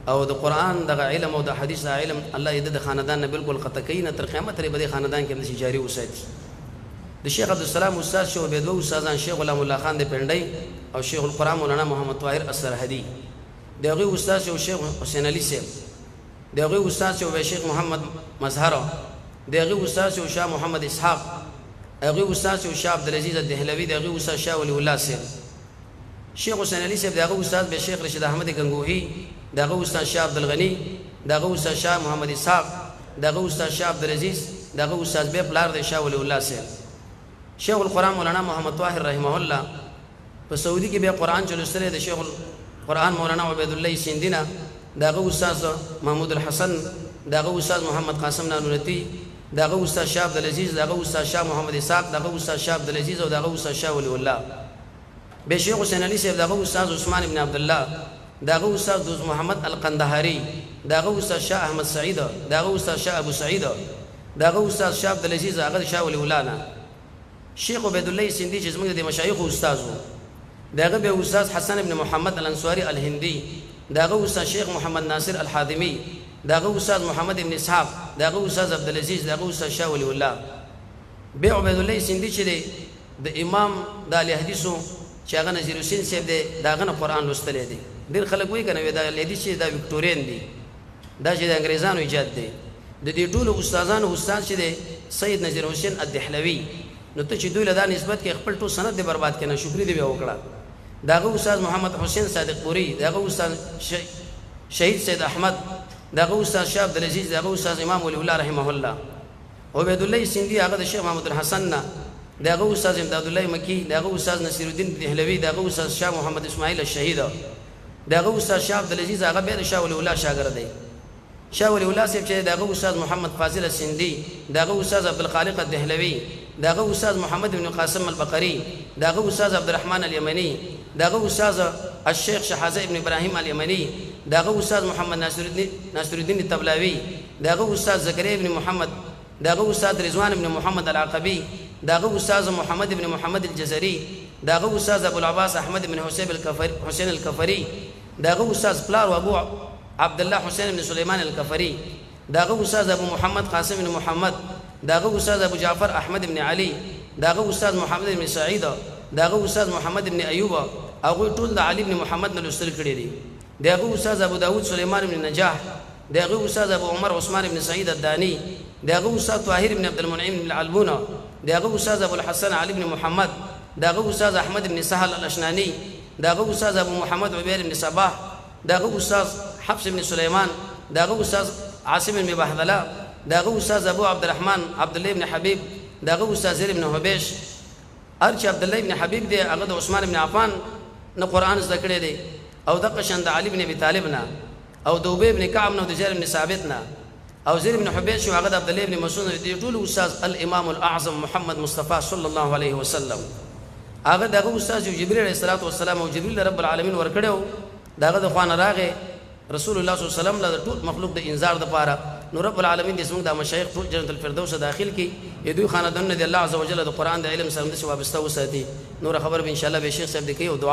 او د قرآن دغه علم او د حدیث علم الله دې د خاندان نه بالکل قطع کوي نه تر قیامت لري به خاندان کې د جاری وساتي. د شیخ عبدالسلام استاد شو به دوه استادان شیخ غلام الله خان د پندای او شیخ القرآن مولانا محمد طاهر السرحدی. دغه استاد شو شیخ حسین علی صاحب. دغه استاد شو شیخ محمد مظهر. دغه استاد شو شاه محمد اسحاق. دغه استاد شو شاه عبدالعزیز الدهلوی. دغه استاد شاه ولی الله صاحب. شیخ حسین علی صاحب دغه استاد به شیخ رشید احمد گنگوهی. دغه استاد شاه عبدالغنی. دغه استاد شاه محمد اسحاق. دغه استاد شاه عبدالعزیز. دغه استاد به پلار د شاه ولی الله صاحب. شیخ القرآن مولانا محمد طاهر رحمه الله په سعودي کې به قرآن چلوستره د شیخ القرآن مولانا عبید الله سیندینا. دغه استاد محمود الحسن. دغه استاد محمد قاسم نانوتی. دغه استاد شاه عبدالعزیز. دغه استاد شاه محمد اسحاق. دغه استاد شاه عبدالعزیز او دغه استاد شاه ولی الله. به شیخ حسین علی صاحب. دغه استاد عثمان ابن عبد الله. دغه استاد دوست محمد القندهاری. دغه استاد شاه احمد سعید. دغه استاد شاه ابو سعید. دغه استاد شاه عبدالعزیز. هغه شاه ولی الله نه. شیخ عبید الله سیندی چې زموږ د مشایخ استاد وو. دغه به استاد حسن ابن محمد الانصاری الهندی. دغه استاد شیخ محمد ناصر الحادمی. دغه استاد محمد ابن اسحاق. دغه استاد عبدالعزیز. دغه استاد شاه ولی الله. به عبید الله سیندی چې د امام د اهل حدیثو چې هغه نذیر حسین صاحب دی داغه قرآن لوستلی دی. ډېر خلک وایي کنه دا حدیث چې دا وکټورین دی دا چې د انګریزانو ایجاد دی. د دې ټولو استادانو استاد چې دی سید نذیر حسین الدهلوی. نو ته چې دوی له دا نسبت کې خپل ټول سند دی برباد کړه شکرې دی وکړه. دغه استاد محمد حسین صادق پوری. دغه استاد شهید سید احمد. دغه استاد شاه عبدالعزیز. دغه استاد امام ولی الله رحمه الله. عبید الله سیندی هغه د شیخ محمد الحسن نه داغه استاد امداد الله مکی، داغه استاد نصیر الدین دهلوی، داغه استاد شاه محمد اسماعیل الشهید، داغه استاد شاه عبدالعزیز هغه به شاه ولی الله شاګرد دی. شاه ولی الله صاحب چې داغه استاد محمد فاضل السندی، داغه استاد عبدالخالق الدهلوی، داغه استاد محمد بن قاسم البقری، داغه استاد عبدالرحمن الیمنی، داغه استاد الشیخ شهازه ابن ابراهیم الیمنی، داغه استاد محمد ناصر الدین الطبلاوی، داغه استاد زکریا ابن محمد، داغه استاد رضوان ابن محمد العقبی، داغه استاد محمد ابن محمد الجزري، داغه استاد ابو العباس احمد بن حسين الكفري، داغه استاد پلار ابو عبد الله حسين بن سليمان الكفري، داغه استاد ابو محمد قاسم بن محمد، داغه استاد ابو جعفر احمد بن علي، داغه استاد محمد بن سعيد، داغه استاد محمد بن ايوب، هغه ټول د علي بن محمد نه لوستل کړي دي. داغه استاد ابو داود سليمان بن نجاح، داغه استاد ابو عمر عثمان بن سعيد الداني، داغه استاد طاهر بن عبد المنعم بن العلبونه، داغه استاد ابو الحسن علي بن محمد، داغه استاد احمد بن سهل الاشناني، داغه استاد ابو محمد عبير بن صباح، داغه استاد حفص بن سليمان، داغه استاد عاصم بن بهدله، داغه استاد ابو عبد الرحمن عبد الله بن حبيب، داغه استاد زيد بن حبيش. ارچ عبد الله بن حبيب دی هغه د عثمان بن عفان نه قران زده کړی دی، او د قشند علي بن ابي طالب نه، او د ابي بن كعب نه، او د زيد بن ثابت نه، او زيد بن حبيش هغه د عبد الله بن مسعود دی ټول استاد الامام الاعظم محمد مصطفى صلى الله عليه وسلم. هغه دغه استاد جبريل عليه الصلاه والسلام او جبريل رب العالمین ورکړو، دغه د خوان راغه رسول الله صلی الله علیه وسلم له ټول مخلوق د انذار د پاره. نو رب العالمین دې زموږ د مشایخ ټول جنت الفردوس داخل کی، دوی خاندان دی الله عز وجل د قران د علم سره د وابسته وساتي. نور خبر به ان شاء الله به شیخ صاحب دې کوي او دعا